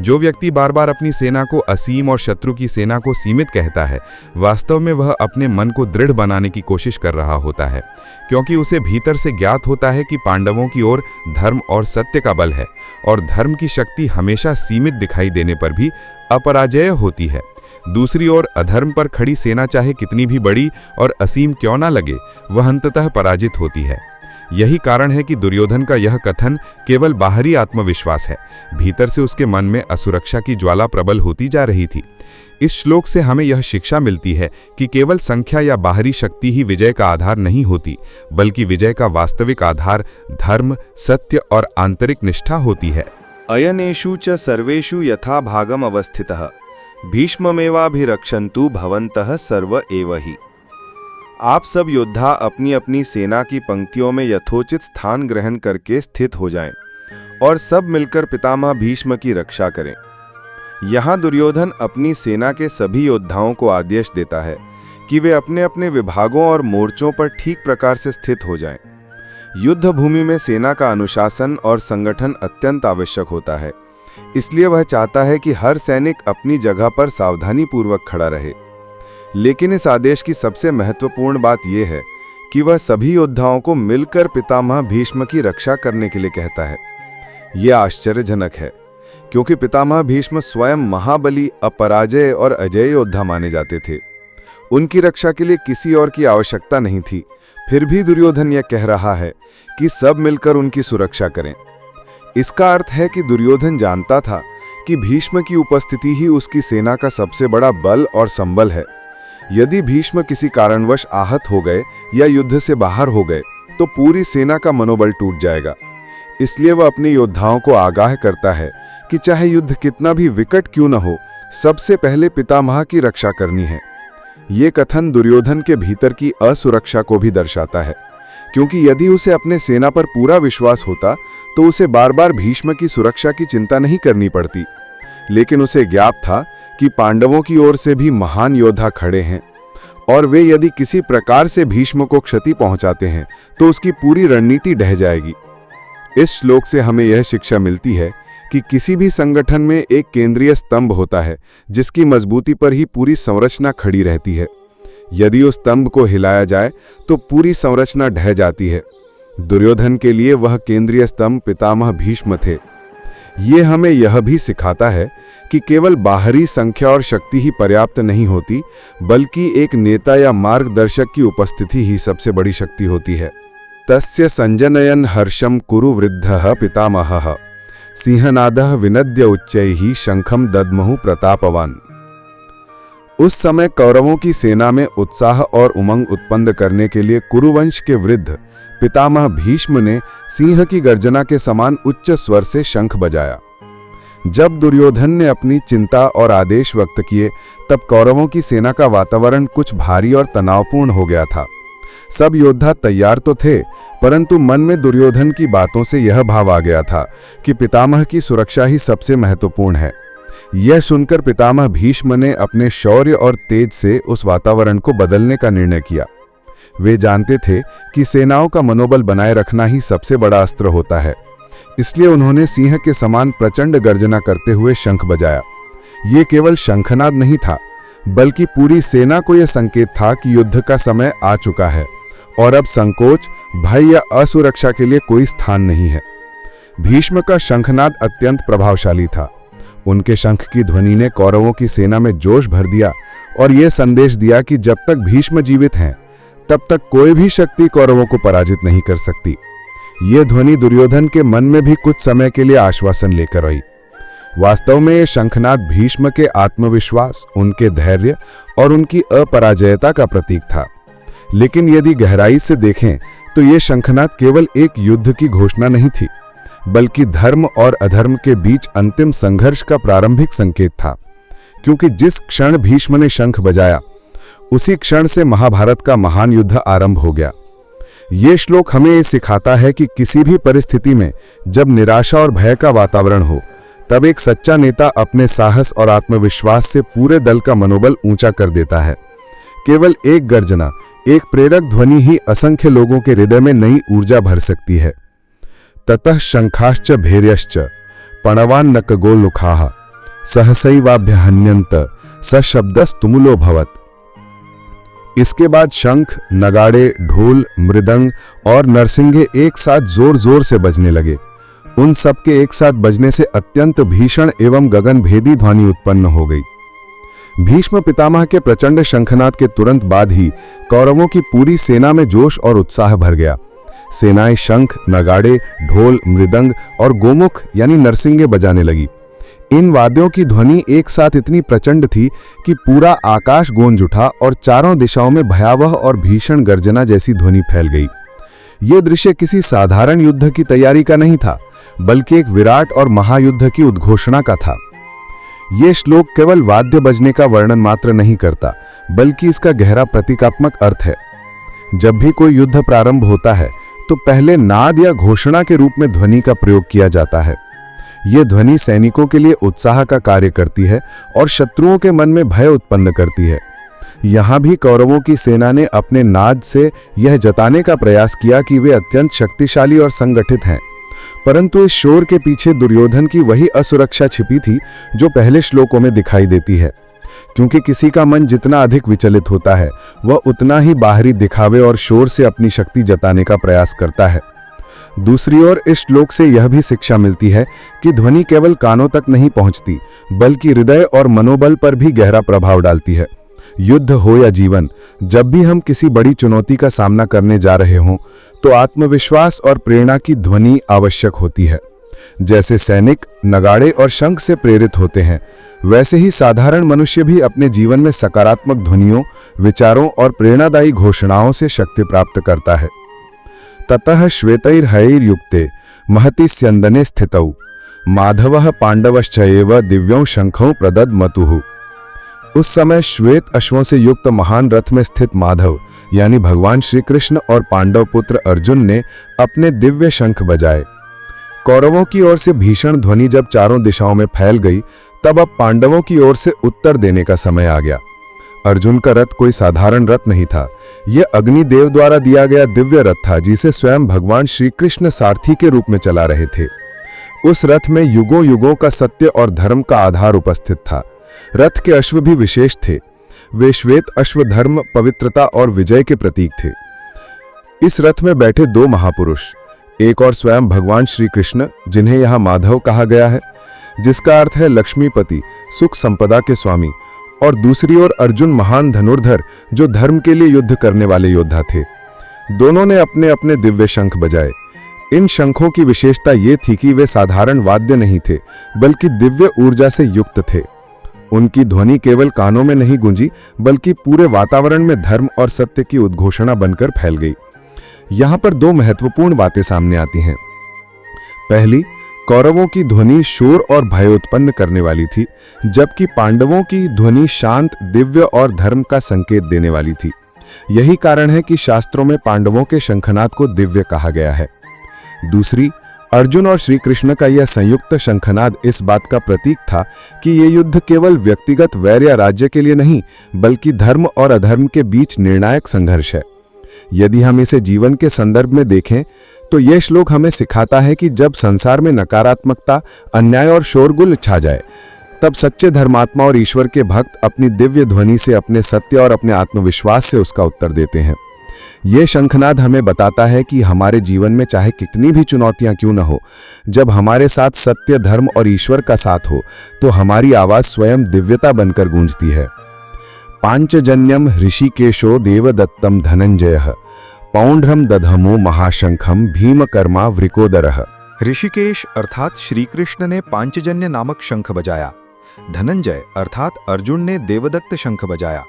जो व्यक्ति बार बार अपनी सेना को असीम और शत्रु की सेना को सीमित कहता है, वास्तव में वह अपने मन को दृढ़ बनाने की कोशिश कर रहा होता है, क्योंकि उसे भीतर से ज्ञात होता है कि पांडवों की ओर धर्म और सत्य का बल है, और धर्म की शक्ति हमेशा सीमित दिखाई देने पर भी अपराजेय होती है। दूसरी ओर अधर्म पर खड़ी सेना चाहे कितनी भी बड़ी और असीम क्यों ना लगे, वह अंततः पराजित होती है। यही कारण है कि दुर्योधन का यह कथन केवल बाहरी आत्मविश्वास है, भीतर से उसके मन में असुरक्षा की ज्वाला प्रबल होती जा रही थी। इस श्लोक से हमें यह शिक्षा मिलती है कि केवल संख्या या बाहरी शक्ति ही विजय का आधार नहीं होती, बल्कि विजय का वास्तविक आधार धर्म, सत्य और आंतरिक निष्ठा होती है। अयनेषु च सर्वेषु यथा भागम अवस्थितः भीष्ममेवाभिरक्षन्तु भवन्तः सर्व एव हि। आप सब योद्धा अपनी अपनी सेना की पंक्तियों में यथोचित स्थान ग्रहण करके स्थित हो जाएं और सब मिलकर पितामह भीष्म की रक्षा करें। यहाँ दुर्योधन अपनी सेना के सभी योद्धाओं को आदेश देता है कि वे अपने अपने विभागों और मोर्चों पर ठीक प्रकार से स्थित हो जाएं। युद्ध भूमि में सेना का अनुशासन और संगठन अत्यंत आवश्यक होता है, इसलिए वह चाहता है कि हर सैनिक अपनी जगह पर सावधानीपूर्वक खड़ा रहे। लेकिन इस आदेश की सबसे महत्वपूर्ण बात यह है कि वह सभी योद्धाओं को मिलकर पितामह भीष्म की रक्षा करने के लिए कहता है। यह आश्चर्यजनक है, क्योंकि पितामह भीष्म स्वयं महाबली, अपराजय और अजय योद्धा माने जाते थे। उनकी रक्षा के लिए किसी और की आवश्यकता नहीं थी, फिर भी दुर्योधन यह कह रहा है कि सब मिलकर उनकी सुरक्षा करें। इसका अर्थ है कि दुर्योधन जानता था कि भीष्म की उपस्थिति ही उसकी सेना का सबसे बड़ा बल और संबल है। यदि भीष्म किसी कारणवश आहत हो गए या युद्ध से बाहर हो गए तो पूरी सेना का मनोबल टूट जाएगा। इसलिए वह अपने योद्धाओं को आगाह करता है कि चाहे युद्ध कितना भी विकट क्यों न हो, सबसे पहले पितामह की रक्षा करनी है। ये कथन दुर्योधन के भीतर की असुरक्षा को भी दर्शाता है, क्योंकि यदि उसे अपने सेना पर पूरा विश्वास होता तो उसे बार बार भीष्म की सुरक्षा की चिंता नहीं करनी पड़ती। लेकिन उसे ज्ञात था कि पांडवों की ओर से भी महान योद्धा खड़े हैं, और वे यदि किसी प्रकार से भीष्म को क्षति पहुंचाते हैं तो उसकी पूरी रणनीति ढह जाएगी। इस श्लोक से हमें यह शिक्षा मिलती है कि किसी भी संगठन में एक केंद्रीय स्तंभ होता है जिसकी मजबूती पर ही पूरी संरचना खड़ी रहती है। यदि उस स्तंभ को हिलाया जाए तो पूरी संरचना ढह जाती है। दुर्योधन के लिए वह केंद्रीय स्तंभ पितामह भीष्म थे। ये हमें यह भी सिखाता है कि केवल बाहरी संख्या और शक्ति ही पर्याप्त नहीं होती, बल्कि एक नेता या मार्गदर्शक की उपस्थिति ही सबसे बड़ी शक्ति होती है। तस्य संजनयन हर्षम कुरु वृद्धः पितामहः सिंहनादः विनद्य उच्चैः शंखम दद्महु प्रतापवान। उस समय कौरवों की सेना में उत्साह और उमंग उत्पन्न करने के लिए कुरुवंश के वृद्ध पितामह भीष्म ने सिंह की गर्जना के समान उच्च स्वर से शंख बजाया। जब दुर्योधन ने अपनी चिंता और आदेश व्यक्त किए, तब कौरवों की सेना का वातावरण कुछ भारी और तनावपूर्ण हो गया था। सब योद्धा तैयार तो थे, परंतु मन में दुर्योधन की बातों से यह भाव आ गया था कि पितामह की सुरक्षा ही सबसे महत्वपूर्ण है। यह सुनकर पितामह भीष्म ने अपने शौर्य और तेज से उस वातावरण को बदलने का निर्णय किया। वे जानते थे कि सेनाओं का मनोबल बनाए रखना ही सबसे बड़ा अस्त्र होता है, इसलिए उन्होंने सिंह के समान प्रचंड गर्जना करते हुए शंख बजाया। ये केवल शंखनाद नहीं था, बल्कि पूरी सेना को यह संकेत था कि युद्ध का समय आ चुका है और अब संकोच, भय या असुरक्षा के लिए कोई स्थान नहीं है। भीष्म का शंखनाद अत्यंत प्रभावशाली था। उनके शंख की ध्वनि ने कौरवों की सेना में जोश भर दिया और यह संदेश दिया कि जब तक भीष्म जीवित हैं, तब तक कोई भी शक्ति कौरवों को पराजित नहीं कर सकती। यह ध्वनि दुर्योधन के मन में भी कुछ समय के लिए आश्वासन लेकर आई। वास्तव में यह शंखनाद भीष्म के आत्मविश्वास, उनके धैर्य और उनकी अपराजयता का प्रतीक था। लेकिन यदि गहराई से देखें तो यह शंखनाद केवल एक युद्ध की घोषणा नहीं थी, बल्कि धर्म और अधर्म के बीच अंतिम संघर्ष का प्रारंभिक संकेत था। क्योंकि जिस क्षण भीष्म ने शंख बजाया, उसी क्षण से महाभारत का महान युद्ध आरंभ हो गया। ये श्लोक हमें ये सिखाता है कि किसी भी परिस्थिति में जब निराशा और भय का वातावरण हो, तब एक सच्चा नेता अपने साहस और आत्मविश्वास से पूरे दल का मनोबल ऊंचा कर देता है। केवल एक गर्जना, एक प्रेरक ध्वनि ही असंख्य लोगों के हृदय में नई ऊर्जा भर सकती है। ततः शंखाश्च भैर्यश्च पणवान नकगोलुखाः सहसैवाभ्यहन्यन्त सशब्दस्तुमुलो भवत्। इसके बाद शंख, नगाड़े, ढोल, मृदंग और नरसिंगे एक साथ जोर जोर से बजने लगे। उन सब के एक साथ बजने से अत्यंत भीषण एवं गगनभेदी ध्वनि उत्पन्न हो गई। भीष्म पितामह के प्रचंड शंखनाद के तुरंत बाद ही कौरवों की पूरी सेना में जोश और उत्साह भर गया। सेनाएं शंख, नगाड़े, ढोल, मृदंग और गोमुख यानी नरसिंगे बजाने लगी। इन वाद्यों की ध्वनि एक साथ इतनी प्रचंड थी कि पूरा आकाश गूंज उठा और चारों दिशाओं में भयावह और भीषण गर्जना जैसी ध्वनि फैल गई। यह दृश्य किसी साधारण युद्ध की तैयारी का नहीं था, बल्कि एक विराट और महायुद्ध की उद्घोषणा का था। यह श्लोक केवल वाद्य बजने का वर्णन मात्र नहीं करता, बल्कि इसका गहरा प्रतीकात्मक अर्थ है। जब भी कोई युद्ध प्रारंभ होता है, तो पहले नाद या घोषणा के रूप में ध्वनि का प्रयोग किया जाता है। यह ध्वनि सैनिकों के लिए उत्साह का कार्य करती है और शत्रुओं के मन में भय उत्पन्न करती है। यहां भी कौरवों की सेना ने अपने नाद से यह जताने का प्रयास किया कि वे अत्यंत शक्तिशाली और संगठित हैं। परंतु इस शोर के पीछे दुर्योधन की वही असुरक्षा छिपी थी जो पहले श्लोकों में दिखाई देती है। क्योंकि किसी का मन जितना अधिक विचलित होता है, वह उतना ही बाहरी दिखावे और शोर से अपनी शक्ति जताने का प्रयास करता है। दूसरी ओर इस श्लोक से यह भी शिक्षा मिलती है कि ध्वनि केवल कानों तक नहीं पहुंचती, बल्कि हृदय और मनोबल पर भी गहरा प्रभाव डालती है। युद्ध हो या जीवन, जब भी हम किसी बड़ी चुनौती का सामना करने जा रहे हों, तो आत्मविश्वास और प्रेरणा की ध्वनि आवश्यक होती है। जैसे सैनिक नगाड़े और शंख से प्रेरित होते हैं, वैसे ही साधारण मनुष्य भी अपने जीवन में सकारात्मक ध्वनियों, विचारों और प्रेरणादायी घोषणाओं से शक्ति प्राप्त करता है। ततः श्वेतैर्हयैर्युक्ते महति स्यन्दने स्थितौ माधवः पांडवश्चैव दिव्यौ शंखौ प्रदद्मतुः। उस समय श्वेत अश्वों से युक्त महान रथ में स्थित माधव यानी भगवान श्री कृष्ण और पांडव पुत्र अर्जुन ने अपने दिव्य शंख बजाए। कौरवों की ओर से भीषण ध्वनि जब चारों दिशाओं में फैल गई, तब अब पांडवों की ओर से उत्तर देने का समय आ गया। अर्जुन का रथ कोई साधारण रथ नहीं था, यह अग्निदेव द्वारा दिया गया दिव्य रथ था, जिसे स्वयं भगवान श्री कृष्ण सारथी के रूप में चला रहे थे। उस रथ में युगों युगों का सत्य और धर्म का आधार उपस्थित था। रथ के अश्व भी विशेष थे। वे श्वेत अश्व धर्म, पवित्रता और विजय के प्रतीक थे। इस रथ में बैठे दो महापुरुष, एक और स्वयं भगवान श्री कृष्ण, जिन्हें यहाँ माधव कहा गया है, जिसका अर्थ है लक्ष्मीपति, सुख संपदा के स्वामी, और दूसरी ओर अर्जुन, महान धनुर्धर, जो धर्म के लिए युद्ध करने वाले योद्धा थे। दोनों ने अपने अपने दिव्य शंख बजाए। इन शंखों की विशेषता ये थी कि वे साधारण वाद्य नहीं थे, बल्कि दिव्य ऊर्जा से युक्त थे। उनकी ध्वनि केवल कानों में नहीं गूंजी, बल्कि पूरे वातावरण में धर्म और सत्य की उद्घोषणा बनकर फैल गई। यहां पर दो महत्वपूर्ण बातें सामने आती हैं। पहली, कौरवों की ध्वनि शोर और भय उत्पन्न करने वाली थी, जबकि पांडवों की ध्वनि शांत, दिव्य और धर्म का संकेत देने वाली थी। यही कारण है कि शास्त्रों में पांडवों के शंखनाद को दिव्य कहा गया है। दूसरी, अर्जुन और श्री कृष्ण का यह संयुक्त शंखनाद इस बात का प्रतीक था कि ये युद्ध केवल व्यक्तिगत वैर या राज्य के लिए नहीं, बल्कि धर्म और अधर्म के बीच निर्णायक संघर्ष है। यदि हम इसे जीवन के संदर्भ में देखें तो यह श्लोक हमें सिखाता है कि जब संसार में नकारात्मकता, अन्याय और शोरगुल छा जाए, तब सच्चे धर्मात्मा और ईश्वर के भक्त अपनी दिव्य ध्वनि से, अपने सत्य और अपने आत्मविश्वास से उसका उत्तर देते हैं। यह शंखनाद हमें बताता है कि हमारे जीवन में चाहे कितनी भी चुनौतियां क्यों न हो, जब हमारे साथ सत्य, धर्म और ईश्वर का साथ हो तो हमारी आवाज स्वयं दिव्यता बनकर गूंजती है। पांचजन्यम ऋषिकेशो देवदत्तम धनंजयः पौंड्रम दधमो महाशंखम भीमकर्मा वृकोदरः। ऋषिकेश अर्थात श्री कृष्ण ने पांचजन्य नामक शंख बजाया, धनंजय अर्थात अर्जुन ने देवदत्त शंख बजाया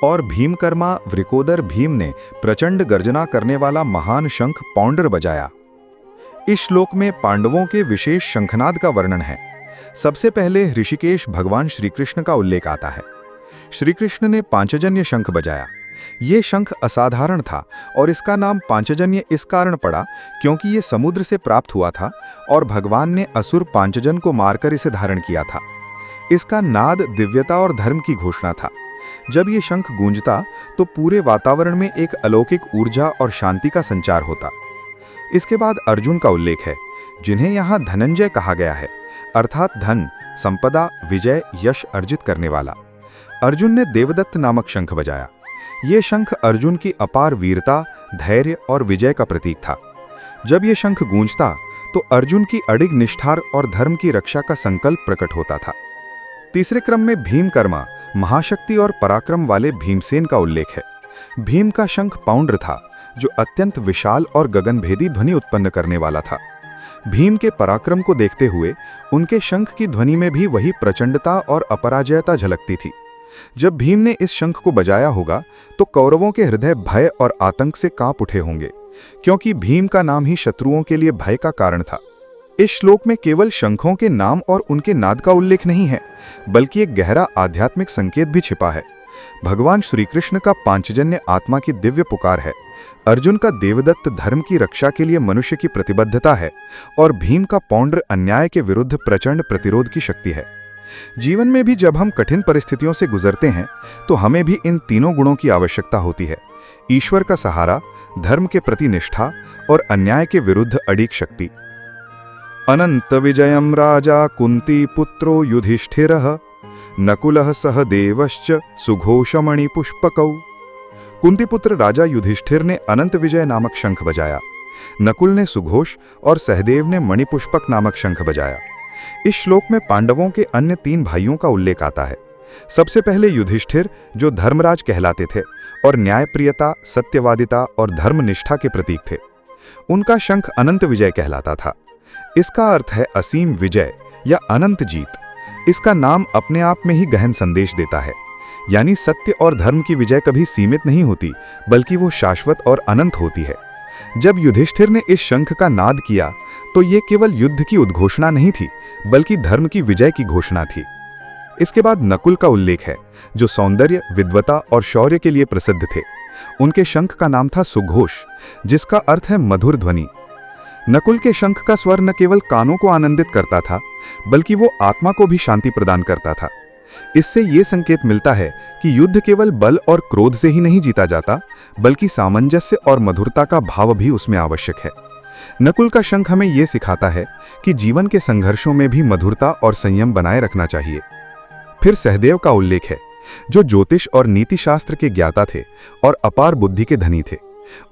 और भीमकर्मा वृकोदर भीम ने प्रचंड गर्जना करने वाला महान शंख पौंड्र बजाया। इस श्लोक में पांडवों के विशेष शंखनाद का वर्णन है। सबसे पहले ऋषिकेश भगवान श्री कृष्ण का उल्लेख आता है। श्री कृष्ण ने पांचजन्य शंख बजाया। ये शंख असाधारण था और इसका नाम पांचजन्य इस कारण पड़ा क्योंकि ये समुद्र से प्राप्त हुआ था और भगवान ने असुर पांचजन को मारकर इसे धारण किया था। इसका नाद दिव्यता और धर्म की घोषणा था। जब ये शंख गूंजता तो पूरे वातावरण में एक अलौकिक ऊर्जा और शांति का संचार होता। इसके बाद अर्जुन का उल्लेख है, जिन्हें यहाँ धनंजय कहा गया है, अर्थात धन, संपदा, विजय, यश अर्जित करने वाला। अर्जुन ने देवदत्त नामक शंख बजाया। ये शंख अर्जुन की अपार वीरता, धैर्य और विजय का प्रतीक था। जब ये शंख गूंजता तो अर्जुन की अडिग निष्ठा और धर्म की रक्षा का संकल्प प्रकट होता था। तीसरे क्रम में भीमकर्मा, महाशक्ति और पराक्रम वाले भीमसेन का उल्लेख है। भीम का शंख पौंड्र था, जो अत्यंत विशाल और गगनभेदी ध्वनि उत्पन्न करने वाला था। भीम के पराक्रम को देखते हुए उनके शंख की ध्वनि में भी वही प्रचंडता और अपराजयता झलकती थी। जब भीम ने इस शंख को बजाया होगा तो कौरवों के हृदय भय और आतंक से कांप उठे होंगे, क्योंकि भीम का नाम ही शत्रुओं के लिए भय का कारण था। इस श्लोक में केवल शंखों के नाम और उनके नाद का उल्लेख नहीं है, बल्कि एक गहरा आध्यात्मिक संकेत भी छिपा है। भगवान श्री कृष्ण का पांचजन्य आत्मा की दिव्य पुकार है, अर्जुन का देवदत्त धर्म की रक्षा के लिए मनुष्य की प्रतिबद्धता है और भीम का पौंड्र अन्याय के विरुद्ध प्रचंड प्रतिरोध की शक्ति है। जीवन में भी जब हम कठिन परिस्थितियों से गुजरते हैं तो हमें भी इन तीनों गुणों की आवश्यकता होती है: ईश्वर का सहारा, धर्म के प्रति निष्ठा और अन्याय के विरुद्ध अडिग शक्ति। अनंत विजयम राजा कुंती पुत्रो युधिष्ठिरः नकुलः सह देवश्च सुघोषमणि पुष्पकौ। कुंती पुत्र राजा युधिष्ठिर ने अनंत विजय नामक शंख बजाया। नकुल ने सुघोष और सहदेव ने मणिपुष्पक नामक शंख बजाया। इस श्लोक में पांडवों के अन्य 3 भाइयों का उल्लेख आता है। सबसे पहले युधिष्ठिर, जो धर्मराज कहलाते थे और न्यायप्रियता, सत्यवादिता और धर्मनिष्ठा के प्रतीक थे। उनका शंख अनंत विजय कहलाता था। इसका अर्थ है असीम विजय या अनंत जीत। इसका नाम अपने आप में ही गहन संदेश देता है, यानी सत्य और धर्म की विजय कभी सीमित नहीं होती, बल्कि वो शाश्वत और अनंत होती है। जब युधिष्ठिर ने इस शंख का नाद किया तो ये केवल युद्ध की उद्घोषणा नहीं थी, बल्कि धर्म की विजय की घोषणा थी। इसके बाद नकुल का उल्लेख है, जो सौंदर्य, विद्वता और शौर्य के लिए प्रसिद्ध थे। उनके शंख का नाम था सुघोष, जिसका अर्थ है मधुर ध्वनि। नकुल के शंख का स्वर न केवल कानों को आनंदित करता था, बल्कि वो आत्मा को भी शांति प्रदान करता था। इससे ये संकेत मिलता है कि युद्ध केवल बल और क्रोध से ही नहीं जीता जाता, बल्कि सामंजस्य और मधुरता का भाव भी उसमें आवश्यक है। नकुल का शंख हमें यह सिखाता है कि जीवन के संघर्षों में भी मधुरता और संयम बनाए रखना चाहिए। फिर सहदेव का उल्लेख है, जो ज्योतिष और नीति शास्त्र के ज्ञाता थे और अपार बुद्धि के धनी थे।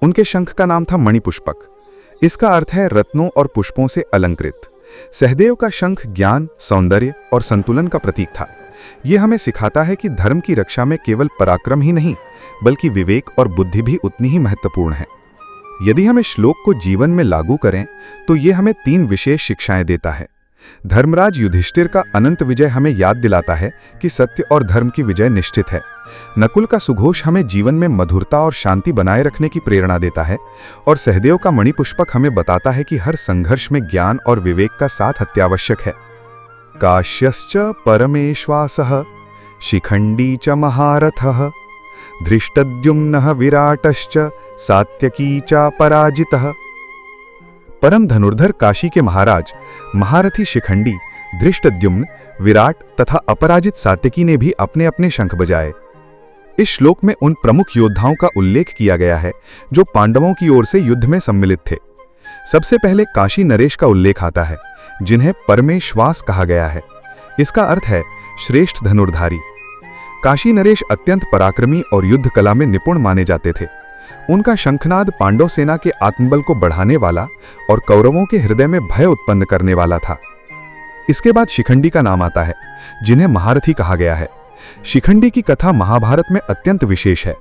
उनके शंख का नाम था मणिपुष्पक। इसका अर्थ है रत्नों और पुष्पों से अलंकृत। सहदेव का शंख ज्ञान, सौंदर्य और संतुलन का प्रतीक था। यह हमें सिखाता है कि धर्म की रक्षा में केवल पराक्रम ही नहीं, बल्कि विवेक और बुद्धि भी उतनी ही महत्वपूर्ण है। यदि हम इस श्लोक को जीवन में लागू करें तो ये हमें 3 विशेष शिक्षाएं देता है। धर्मराज युधिष्ठिर का अनंत विजय हमें याद दिलाता है कि सत्य और धर्म की विजय निश्चित है। नकुल का सुघोष हमें जीवन में मधुरता और शांति बनाए रखने की प्रेरणा देता है, और सहदेव का मणिपुष्पक हमें बताता है कि हर संघर्ष में ज्ञान और विवेक का साथ अत्यावश्यक है। काश्यश्च परमेश्वासः शिखंडी च महारथः धृष्टद्युम्नः विराटश्च सात्यकी च पराजितः। परम धनुर्धर काशी के महाराज महारथी शिखंडी, धृष्टद्युम्न, विराट तथा अपराजित सात्यकी ने भी अपने अपने शंख बजाए। इस श्लोक में उन प्रमुख योद्धाओं का उल्लेख किया गया है जो पांडवों की ओर से युद्ध में सम्मिलित थे। सबसे पहले काशी नरेश का उल्लेख आता है, जिन्हें परमेश्वास कहा गया है। इसका अर्थ है श्रेष्ठ धनुर्धारी। काशी नरेश अत्यंत पराक्रमी और युद्ध कला में निपुण माने जाते थे। उनका शंखनाद पांडव सेना के आत्मबल को बढ़ाने वाला और कौरवों के हृदय में भय उत्पन्न करने वाला था। इसके बाद शिखंडी का नाम आता है, जिन्हें महारथी कहा गया है। शिखंडी की कथा महाभारत में अत्यंत विशेष है।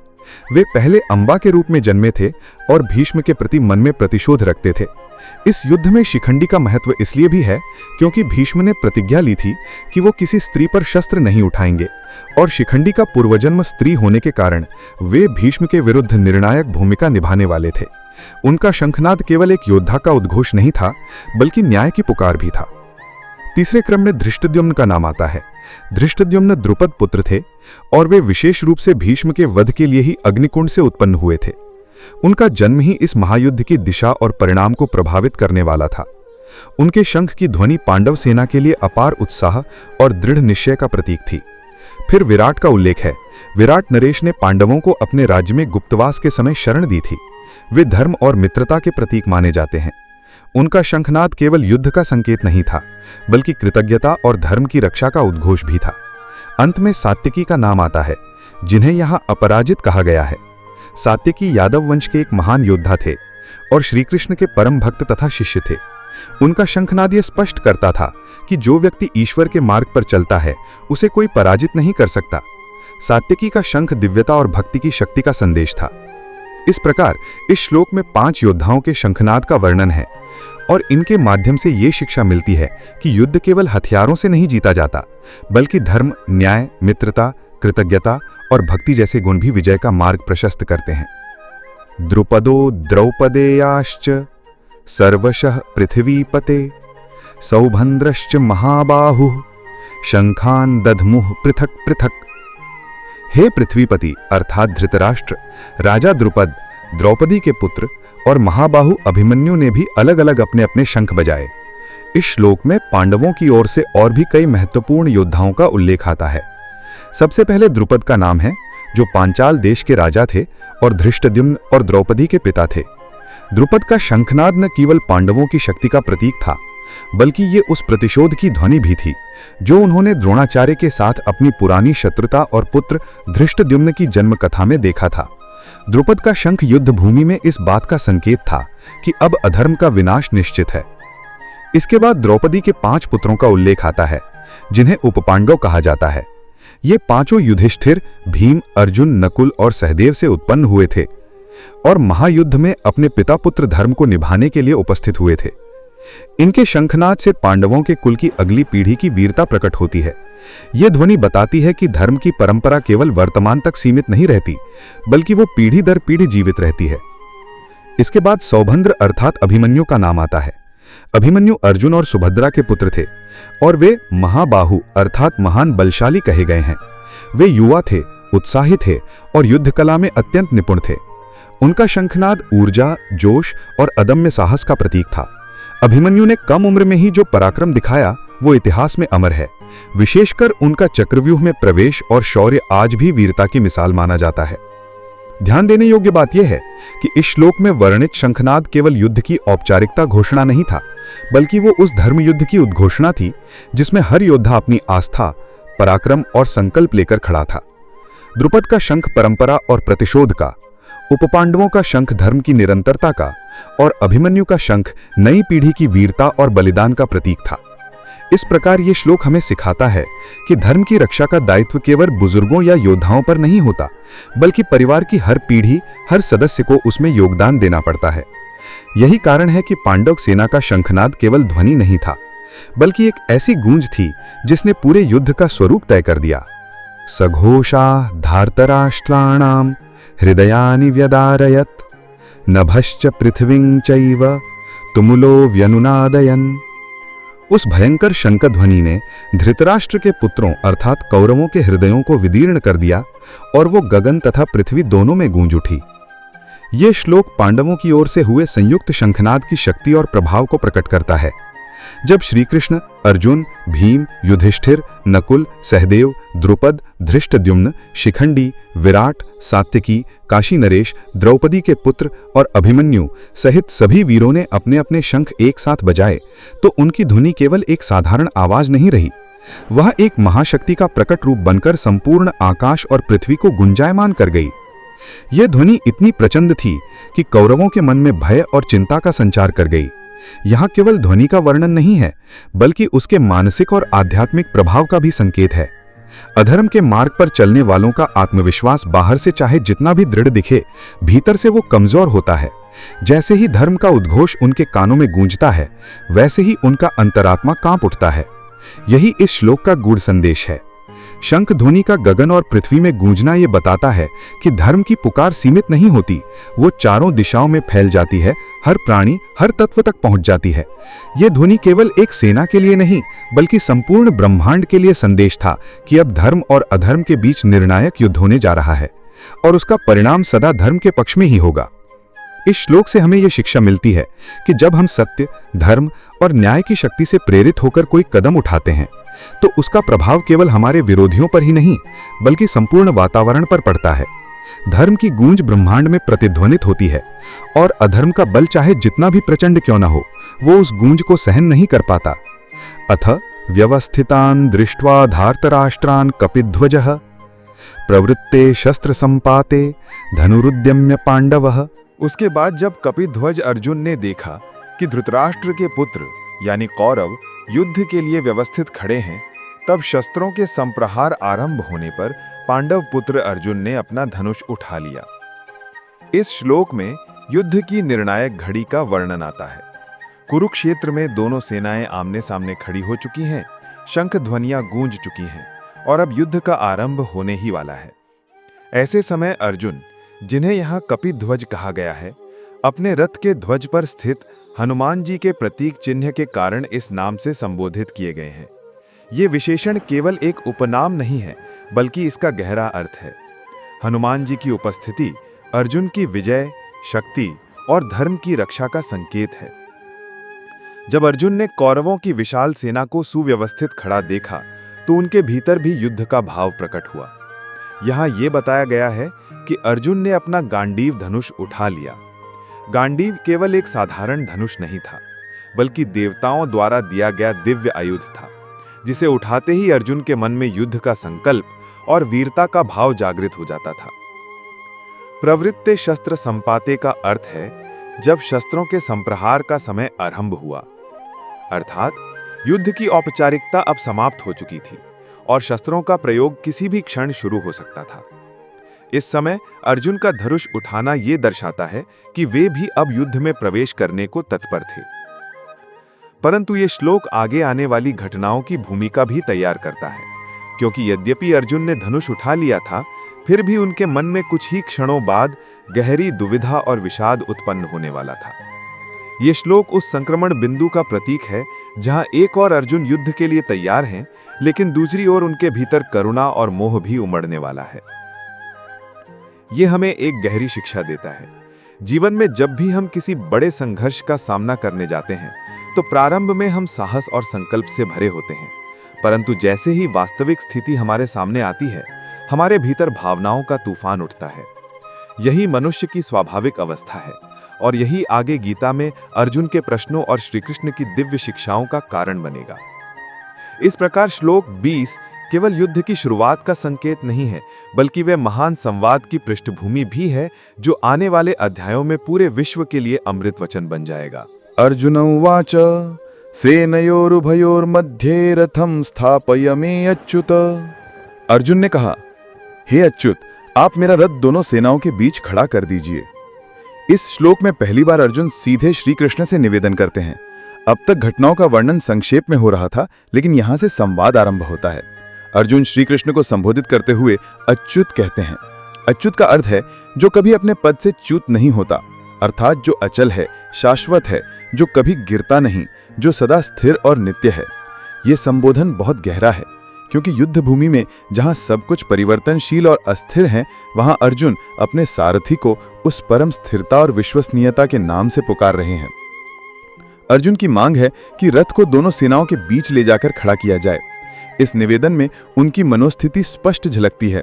वे पहले अंबा के रूप में जन्मे थे और भीष्म के प्रति मन में प्रतिशोध रखते थे। इस युद्ध में शिखंडी का महत्व इसलिए भी है क्योंकि भीष्म ने प्रतिज्ञा ली थी कि वो किसी स्त्री पर शस्त्र नहीं उठाएंगे, और शिखंडी का पूर्वजन्म स्त्री होने के कारण वे भीष्म के विरुद्ध निर्णायक भूमिका निभाने वाले थे। उनका शंखनाद केवल एक योद्धा का उद्घोष नहीं था, बल्कि न्याय की पुकार भी था। तीसरे क्रम में धृष्टद्युम्न का नाम आता है। धृष्टद्युम्न द्रुपद पुत्र थे और वे विशेष रूप से भीष्म के वध के लिए ही अग्निकुंड से उत्पन्न हुए थे। उनका जन्म ही इस महायुद्ध की दिशा और परिणाम को प्रभावित करने वाला था। उनके शंख की ध्वनि पांडव सेना के लिए अपार उत्साह और दृढ़ निश्चय का प्रतीक थी। फिर विराट का उल्लेख है। विराट नरेश ने पांडवों को अपने राज्य में गुप्तवास के समय शरण दी थी। वे धर्म और मित्रता के प्रतीक माने जाते हैं। उनका शंखनाद केवल युद्ध का संकेत नहीं था, बल्कि कृतज्ञता और धर्म की रक्षा का उद्घोष भी था। अंत में सात्यकी का नाम आता है, जिन्हें यहाँ अपराजित कहा गया है। सात्यकी यादव वंश के एक महान योद्धा थे और श्रीकृष्ण के परम भक्त तथा शिष्य थे। उनका शंखनाद यह स्पष्ट करता था कि जो व्यक्ति ईश्वर के मार्ग पर चलता है, उसे कोई पराजित नहीं कर सकता। सात्यकी का शंख दिव्यता और भक्ति की शक्ति का संदेश था। इस प्रकार इस श्लोक में 5 योद्धाओं के शंखनाद का वर्णन है और इनके माध्यम से ये शिक्षा मिलती है कि युद्ध केवल हथियारों से नहीं जीता जाता, बल्कि धर्म, न्याय, मित्रता, कृतज्ञता और भक्ति जैसे गुण भी विजय का मार्ग प्रशस्त करते हैं। द्रुपदो द्रौपदेयाश्च सर्वशः पृथ्वीपते सौभद्रश्च महाबाहुः शंखान दधमुः पृथक पृथक। हे पृथ्वीपति अर्थात धृतराष्ट्र, राजा द्रुपद, द्रौपदी के पुत्र और महाबाहु अभिमन्यु ने भी अलग अलग अपने अपने शंख बजाए। इस श्लोक में पांडवों की ओर से और भी कई महत्वपूर्ण योद्धाओं का उल्लेख आता है। सबसे पहले द्रुपद का नाम है, जो पांचाल देश के राजा थे और धृष्टद्युम्न और द्रौपदी के पिता थे। द्रुपद का शंखनाद न केवल पांडवों की शक्ति का प्रतीक था, बल्कि ये उस प्रतिशोध की ध्वनि भी थी जो उन्होंने द्रोणाचार्य के साथ अपनी पुरानी शत्रुता और पुत्र धृष्टद्युम्न की जन्म कथा में देखा था। द्रुपद का शंख युद्ध भूमि में इस बात का संकेत था कि अब अधर्म का विनाश निश्चित है। इसके बाद द्रौपदी के 5 पुत्रों का उल्लेख आता है, जिन्हें उपपांडव कहा जाता है। ये पांचों युधिष्ठिर, भीम, अर्जुन, नकुल और सहदेव से उत्पन्न हुए थे और महायुद्ध में अपने पिता पुत्र धर्म को निभाने के लिए उपस्थित हुए थे। इनके शंखनाद से पांडवों के कुल की अगली पीढ़ी की वीरता प्रकट होती है। यह ध्वनि बताती है कि धर्म की परंपरा केवल वर्तमान तक सीमित नहीं रहती, बल्कि वो पीढ़ी दर पीढ़ी जीवित रहती है। इसके बाद सौभद्र अर्थात अभिमन्यु का नाम आता है। अभिमन्यु अर्जुन और सुभद्रा के पुत्र थे और वे महाबाहु अर्थात महान बलशाली कहे गए हैं। वे युवा थे, उत्साही थे और युद्ध कला में अत्यंत निपुण थे। उनका शंखनाद ऊर्जा, जोश और अदम्य साहस का प्रतीक था। अभिमन्यु ने कम उम्र में ही जो पराक्रम दिखाया वो इतिहास में अमर है। विशेषकर उनका चक्रव्यूह में प्रवेश और शौर्य आज भी वीरता की मिसाल माना जाता है। ध्यान देने योग्य बात यह है कि इस श्लोक में वर्णित शंखनाद केवल युद्ध की औपचारिकता घोषणा नहीं था, बल्कि वो उस धर्म युद्ध की उद्घोषणा थी जिसमें हर योद्धा अपनी आस्था, पराक्रम और संकल्प लेकर खड़ा था। द्रुपद का शंख परंपरा और प्रतिशोध का, उपपांडवों का शंख धर्म की निरंतरता का और अभिमन्यु का शंख नई पीढ़ी की वीरता और बलिदान का प्रतीक था। इस प्रकार ये श्लोक हमें सिखाता है कि धर्म की रक्षा का दायित्व केवल बुजुर्गों या योद्धाओं पर नहीं होता, बल्कि परिवार की हर पीढ़ी, हर सदस्य को उसमें योगदान देना पड़ता है। यही कारण है कि पांडव सेना का शंखनाद केवल ध्वनि नहीं था, बल्कि एक ऐसी गूंज थी जिसने पूरे युद्ध का स्वरूप तय कर दिया। सघोषा धार्तराष्ट्राणाम हृदयानि व्यदारयत् नभश्च पृथ्वीं चैव तुमुलो व्यनुनादयन् उस भयंकर शंखध्वनि ने धृतराष्ट्र के पुत्रों अर्थात कौरवों के हृदयों को विदीर्ण कर दिया और वो गगन तथा पृथ्वी दोनों में गूंज उठी। ये श्लोक पांडवों की ओर से हुए संयुक्त शंखनाद की शक्ति और प्रभाव को प्रकट करता है। जब श्री कृष्ण, अर्जुन, भीम, युधिष्ठिर, नकुल, सहदेव, द्रुपद, धृष्टद्युम्न, शिखंडी, विराट, सात्यकी, काशी नरेश, द्रौपदी के पुत्र और अभिमन्यु सहित सभी वीरों ने अपने अपने शंख एक साथ बजाए तो उनकी धुनी केवल एक साधारण आवाज नहीं रही, वह एक महाशक्ति का प्रकट रूप बनकर संपूर्ण आकाश और पृथ्वी को गुंजायमान कर गई। यह ध्वनि इतनी प्रचंड थी कि कौरवों के मन में भय और चिंता का संचार कर गई। यहाँ केवल ध्वनि का वर्णन नहीं है, बल्कि उसके मानसिक और आध्यात्मिक प्रभाव का भी संकेत है। अधर्म के मार्ग पर चलने वालों का आत्मविश्वास बाहर से चाहे जितना भी दृढ़ दिखे, भीतर से वो कमजोर होता है। जैसे ही धर्म का उद्घोष उनके कानों में गूंजता है, वैसे ही उनका अंतरात्मा कांप उठता है। यही इस श्लोक का गूढ़ संदेश है। शंख ध्वनि का गगन और पृथ्वी में गूंजना ये बताता है कि धर्म की पुकार सीमित नहीं होती, वो चारों दिशाओं में फैल जाती है, हर प्राणी, हर तत्व तक पहुंच जाती है। ये ध्वनि केवल एक सेना के लिए नहीं, बल्कि संपूर्ण ब्रह्मांड के लिए संदेश था कि अब धर्म और अधर्म के बीच निर्णायक युद्ध होने जा रहा है और उसका परिणाम सदा धर्म के पक्ष में ही होगा। इस श्लोक से हमें यह शिक्षा मिलती है कि जब हम सत्य, धर्म और न्याय की शक्ति से प्रेरित होकर कोई कदम उठाते हैं तो उसका प्रभाव केवल हमारे विरोधियों पर ही नहीं, बल्कि संपूर्ण वातावरण पर पड़ता है। धर्म की गूंज ब्रह्मांड में प्रतिध्वनित होती है और अधर्म का बल चाहे जितना भी प्रचंड क्यों न हो, वो उस गूंज को सहन नहीं कर पाता। अथ व्यवस्थितान् दृष्ट्वा धार्तराष्ट्रान् कपिध्वजः प्रवृत्ते शस्त्र संपाते धनुरुद्यम्य पांडवः। उसके बाद जब कपिध्वज अर्जुन ने देखा कि धृतराष्ट्र के पुत्र यानी कौरव युद्ध के लिए व्यवस्थित खड़े हैं, तब शस्त्रों के संप्रहार आरंभ होने पर पांडव पुत्र अर्जुन ने अपना धनुष उठा लिया। इस श्लोक में युद्ध की निर्णायक घड़ी का वर्णन आता है। कुरुक्षेत्र में दोनों सेनाएं आमने सामने खड़ी हो चुकी हैं, शंख ध्वनियां गूंज चुकी हैं और अब युद्ध का आरंभ होने ही वाला है। ऐसे समय अर्जुन, जिन्हें यहाँ कपिध्वज कहा गया है, अपने रथ के ध्वज पर स्थित हनुमान जी के प्रतीक चिन्ह के कारण इस नाम से संबोधित किए गए हैं। ये विशेषण केवल एक उपनाम नहीं है, बल्कि इसका गहरा अर्थ है। हनुमान जी की उपस्थिति अर्जुन की विजय, शक्ति और धर्म की रक्षा का संकेत है। जब अर्जुन ने कौरवों की विशाल सेना को सुव्यवस्थित खड़ा देखा तो उनके भीतर भी युद्ध का भाव प्रकट हुआ। यहाँ ये बताया गया है कि अर्जुन ने अपना गांडीव धनुष उठा लिया। गांडीव केवल एक साधारण धनुष नहीं था, बल्कि देवताओं द्वारा दिया गया दिव्य आयुध था, जिसे उठाते ही अर्जुन के मन में युद्ध का संकल्प और वीरता का भाव जागृत हो जाता था। प्रवृत्ते शस्त्र संपाते का अर्थ है जब शस्त्रों के संप्रहार का समय आरंभ हुआ, अर्थात युद्ध की औपचारिकता अब समाप्त हो चुकी थी और शस्त्रों का प्रयोग किसी भी क्षण शुरू हो सकता था। इस समय अर्जुन का धनुष उठाना यह दर्शाता है कि वे भी अब युद्ध में प्रवेश करने को तत्पर थे। परंतु ये श्लोक आगे आने वाली घटनाओं की भूमिका भी तैयार करता है, क्योंकि यद्यपि अर्जुन ने धनुष उठा लिया था, फिर भी उनके मन में कुछ ही क्षणों बाद गहरी दुविधा और विषाद उत्पन्न होने वाला था। ये श्लोक उस संक्रमण बिंदु का प्रतीक है जहां एक और अर्जुन युद्ध के लिए तैयार हैं, लेकिन दूसरी ओर उनके भीतर करुणा और मोह भी उमड़ने वाला है। ये हमें एक गहरी शिक्षा देता है। जीवन में जब भी हम किसी बड़े संघर्ष का सामना करने जाते हैं तो प्रारंभ में हम साहस और संकल्प से भरे होते हैं, परंतु जैसे ही वास्तविक स्थिति हमारे सामने आती है, हमारे भीतर भावनाओं का तूफान उठता है। यही मनुष्य की स्वाभाविक अवस्था है और यही आगे गीता में अर्जुन के प्रश्नों और श्री कृष्ण की दिव्य शिक्षाओं का कारण बनेगा। इस प्रकार श्लोक 20 केवल युद्ध की शुरुआत का संकेत नहीं है, बल्कि वह महान संवाद की पृष्ठभूमि भी है जो आने वाले अध्यायों में पूरे विश्व के लिए अमृत वचन बन जाएगा। अर्जुन उवाच सेनयोरुभयोर्मध्ये रथं स्थापयमे अच्युत। अर्जुन ने कहा, हे अच्युत, आप मेरा रथ दोनों सेनाओं के बीच खड़ा कर दीजिए। इस श्लोक में पहली बार अर्जुन सीधे श्री कृष्ण से निवेदन करते हैं। अब तक घटनाओं का वर्णन संक्षेप में हो रहा था, लेकिन यहां से संवाद आरंभ होता है। अर्जुन श्री कृष्ण को संबोधित करते हुए अच्युत कहते हैं। अच्युत का अर्थ है जो कभी अपने पद से च्युत नहीं होता, अर्थात जो अचल है, शाश्वत है, जो कभी गिरता नहीं, जो सदा स्थिर और नित्य है। ये संबोधन बहुत गहरा है, क्योंकि युद्ध भूमि में जहां सब कुछ परिवर्तनशील और अस्थिर है, वहां अर्जुन अपने सारथी को उस परम स्थिरता और विश्वसनीयता के नाम से पुकार रहे हैं। अर्जुन की मांग है कि रथ को दोनों सेनाओं के बीच ले जाकर खड़ा किया जाए। इस निवेदन में उनकी मनोस्थिति स्पष्ट झलकती है।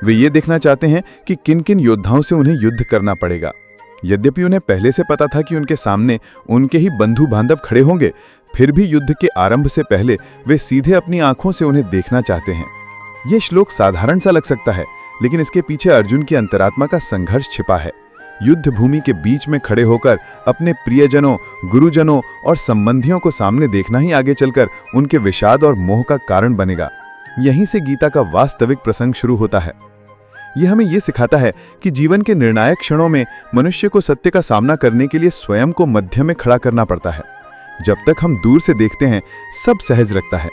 वे ये देखना चाहते हैं कि किन किन योद्धाओं से उन्हें युद्ध करना पड़ेगा। यद्यपि उन्हें पहले से पता था कि उनके सामने उनके ही बंधु बांधव खड़े होंगे, फिर भी युद्ध के आरंभ से पहले वे सीधे अपनी आंखों से उन्हें देखना चाहते हैं। यह श्लोक साधारण सा लग सकता है, लेकिन इसके पीछे अर्जुन की अंतरात्मा का संघर्ष छिपा है। युद्ध भूमि के बीच में खड़े होकर अपने प्रियजनों, गुरुजनों और संबंधियों को सामने देखना ही आगे चलकर उनके विषाद और मोह का कारण बनेगा। यहीं से गीता का वास्तविक प्रसंग शुरू होता है। यह हमें यह सिखाता है कि जीवन के निर्णायक क्षणों में मनुष्य को सत्य का सामना करने के लिए स्वयं को मध्य में खड़ा करना पड़ता है। जब तक हम दूर से देखते हैं, सब सहज लगता है,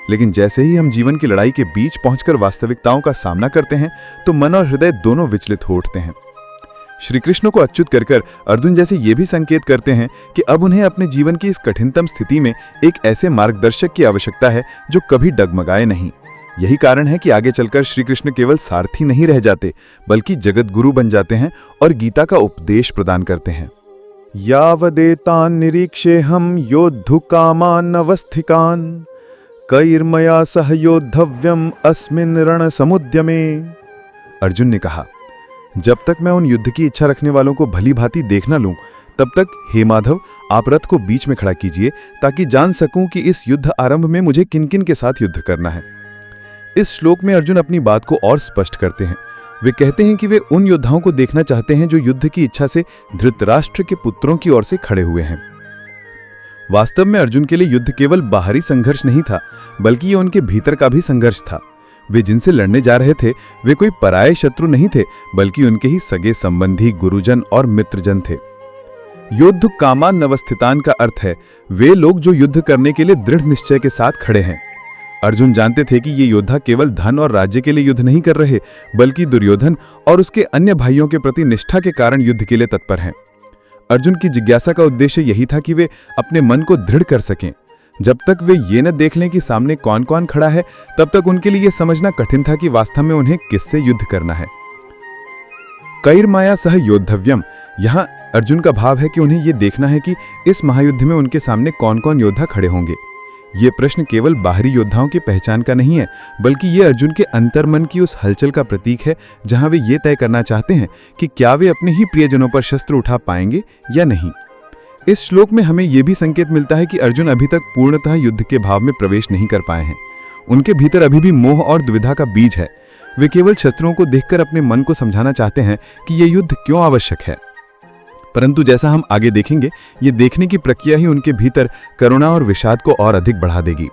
लेकिन जैसे ही हम जीवन की लड़ाई के बीच पहुंचकर वास्तविकताओं का सामना करते हैं, तो मन और हृदय दोनों विचलित हो उठते हैं। श्री कृष्ण को अच्युत कर अर्जुन जैसे ये भी संकेत करते हैं कि अब उन्हें अपने जीवन की इस कठिनतम स्थिति में एक ऐसे मार्गदर्शक की आवश्यकता है जो कभी डगमगाए नहीं। यही कारण है कि आगे चलकर श्री कृष्ण केवल सारथी नहीं रह जाते, बल्कि जगत गुरु बन जाते हैं और गीता का उपदेश प्रदान करते हैं। यावदेतान् निरीक्षेऽहं योद्धुकामान् अवस्थिकान् कैर्मया सह योद्धव्यम् अस्मिन् रणसमुद्यमे। अर्जुन ने कहा, जब तक मैं उन युद्ध की इच्छा रखने वालों को भली भांति देख न लूं, तब तक हे माधव, आप रथ को बीच में खड़ा कीजिए, ताकि जान सकूं कि इस युद्ध आरंभ में मुझे किन किन के साथ युद्ध करना है। इस श्लोक में अर्जुन अपनी बात को और स्पष्ट करते हैं। वे कहते हैं कि वे उन योद्धाओं को देखना चाहते हैं जो युद्ध की इच्छा से धृतराष्ट्र के पुत्रों की ओर से खड़े हुए हैं। वास्तव में अर्जुन के लिए युद्ध केवल बाहरी संघर्ष नहीं था, बल्कि ये उनके भीतर का भी संघर्ष था। वे जिनसे लड़ने जा रहे थे, वे कोई पराये शत्रु नहीं थे, बल्कि उनके ही सगे संबंधी, गुरुजन और मित्रजन थे। योद्धु कामान अवस्थितान का अर्थ है वे लोग जो युद्ध करने के लिए दृढ़ निश्चय के साथ खड़े हैं। अर्जुन जानते थे कि ये योद्धा केवल धन और राज्य के लिए युद्ध नहीं कर रहे, बल्कि दुर्योधन और उसके अन्य भाइयों के प्रति निष्ठा के कारण युद्ध के लिए तत्पर हैं। अर्जुन की जिज्ञासा का उद्देश्य यही था कि वे अपने मन को दृढ़ कर सकें। जब तक वे ये न देख लें कि सामने कौन कौन खड़ा है, तब तक उनके लिए यह समझना कठिन था कि वास्तव में उन्हें किससे युद्ध करना है। कैर्मया सह योद्धव्यम, यहां अर्जुन का भाव है कि उन्हें यह देखना है कि इस महायुद्ध में उनके सामने कौन कौन योद्धा खड़े होंगे। ये प्रश्न केवल बाहरी योद्धाओं की पहचान का नहीं है, बल्कि ये अर्जुन के अंतर्मन की उस हलचल का प्रतीक है, जहां वे ये तय करना चाहते हैं कि क्या वे अपने ही प्रियजनों पर शस्त्र उठा पाएंगे या नहीं। इस श्लोक में हमें यह भी संकेत मिलता है कि अर्जुन अभी तक पूर्णतः युद्ध के भाव में प्रवेश नहीं कर पाए हैं। उनके भीतर अभी भी मोह और दुविधा का बीज है। वे केवल शत्रुओं को देखकर अपने मन को समझाना चाहते हैं कि यह युद्ध क्यों आवश्यक है। परंतु जैसा हम आगे देखेंगे, ये देखने की प्रक्रिया ही उनके भीतर करुणा और विषाद को और अधिक बढ़ा देगी।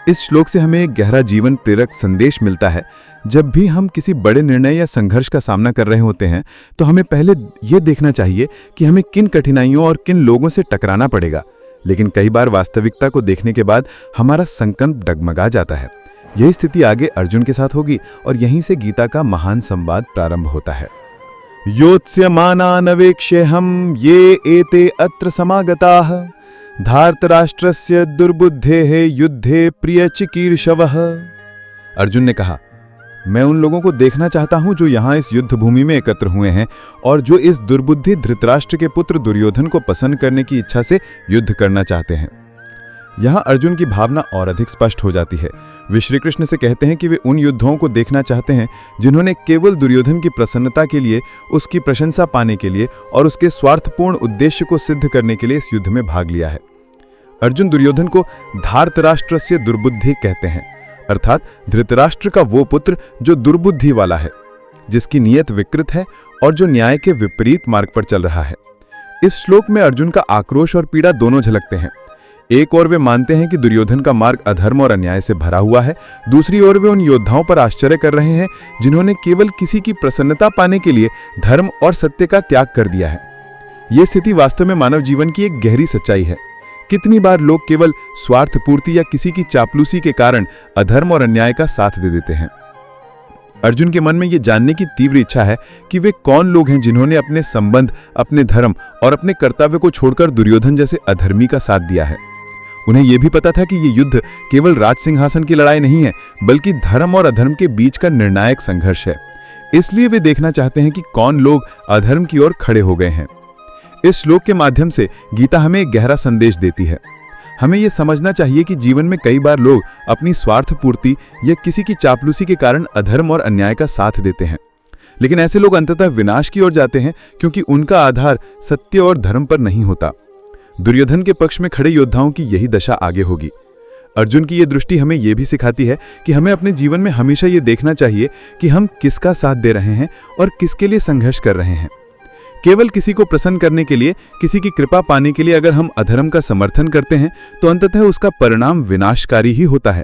इस श्लोक से हमें एक गहरा जीवन प्रेरक संदेश मिलता है। जब भी हम किसी बड़े निर्णय या संघर्ष का सामना कर रहे होते हैं, तो हमें पहले यह देखना चाहिए कि हमें किन कठिनाइयों और किन लोगों से टकराना पड़ेगा। लेकिन कई बार वास्तविकता को देखने के बाद हमारा संकल्प डगमगा जाता है। यही स्थिति आगे अर्जुन के साथ होगी और यहीं से गीता का महान संवाद प्रारंभ होता है। योत्स्यमानानवेक्ष्यहं ये एते अत्र समागताः धार्तराष्ट्रस्य दुर्बुद्धेः युद्धे प्रियचिकीर्षवः। अर्जुन ने कहा, मैं उन लोगों को देखना चाहता हूं जो यहां इस युद्ध भूमि में एकत्र हुए हैं और जो इस दुर्बुद्धि धृतराष्ट्र के पुत्र दुर्योधन को पसंद करने की इच्छा से युद्ध करना चाहते हैं। यहां अर्जुन की भावना और अधिक स्पष्ट हो जाती है। वे श्री कृष्ण से कहते हैं कि वे उन योद्धाओं को देखना चाहते हैं जिन्होंने केवल दुर्योधन की प्रसन्नता के लिए, उसकी प्रशंसा पाने के लिए और उसके स्वार्थपूर्ण उद्देश्य को सिद्ध करने के लिए इस युद्ध में भाग लिया है। अर्जुन दुर्योधन को धार्तराष्ट्रस्य दुर्बुद्धि कहते हैं, अर्थात धृतराष्ट्र का वो पुत्र जो दुर्बुद्धि वाला है, जिसकी नीयत विकृत है और जो न्याय के विपरीत मार्ग पर चल रहा है। इस श्लोक में अर्जुन का आक्रोश और पीड़ा दोनों झलकते हैं। एक ओर वे मानते हैं कि दुर्योधन का मार्ग अधर्म और अन्याय से भरा हुआ है, दूसरी ओर वे उन योद्धाओं पर आश्चर्य कर रहे हैं जिन्होंने केवल किसी की प्रसन्नता पाने के लिए धर्म और सत्य का त्याग कर दिया है। यह स्थिति वास्तव में मानव जीवन की एक गहरी सच्चाई है। कितनी बार लोग केवल स्वार्थ पूर्ति या किसी की चापलूसी के कारण अधर्म और अन्याय का साथ दे देते हैं। अर्जुन के मन में यह जानने की तीव्र इच्छा है कि वे कौन लोग हैं जिन्होंने अपने संबंध, अपने धर्म और अपने कर्तव्य को छोड़कर दुर्योधन जैसे अधर्मी का साथ दिया है। उन्हें यह भी पता था कि यह युद्ध केवल राज सिंहासन की लड़ाई नहीं है, बल्कि धर्म और अधर्म के बीच का निर्णायक संघर्ष है। इसलिए वे देखना चाहते हैं कि कौन लोग अधर्म की ओर खड़े हो गए हैं। इस श्लोक के माध्यम से गीता हमें एक गहरा संदेश देती है। हमें यह समझना चाहिए कि जीवन में कई बार लोग अपनी स्वार्थ पूर्ति या किसी की चापलूसी के कारण अधर्म और अन्याय का साथ देते हैं, लेकिन ऐसे लोग अंततः विनाश की ओर जाते हैं क्योंकि उनका आधार सत्य और धर्म पर नहीं होता। दुर्योधन के पक्ष में खड़े योद्धाओं की यही दशा आगे होगी। अर्जुन की यह दृष्टि हमें यह भी सिखाती है कि हमें अपने जीवन में हमेशा यह देखना चाहिए कि हम किसका साथ दे रहे हैं और किसके लिए संघर्ष कर रहे हैं। केवल किसी को प्रसन्न करने के लिए, किसी की कृपा पाने के लिए अगर हम अधर्म का समर्थन करते हैं तो अंततः उसका परिणाम विनाशकारी ही होता है।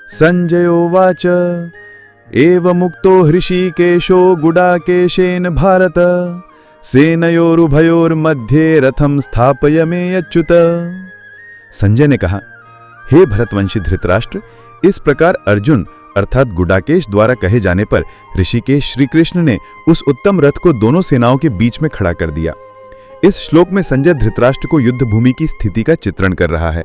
संजयोवाच एव मुक्तो हृषीकेशो गुडाकेशेन भारत सेनयोरुभयोर्मध्ये रथम स्थापयमेच्युत। संजय ने कहा, हे भरतवंशी धृतराष्ट्र, इस प्रकार अर्जुन अर्थात गुडाकेश द्वारा कहे जाने पर ऋषिकेश श्री कृष्ण ने उस उत्तम रथ को दोनों सेनाओं के बीच में खड़ा कर दिया। इस श्लोक में संजय धृतराष्ट्र को युद्ध भूमि की स्थिति का चित्रण कर रहा है।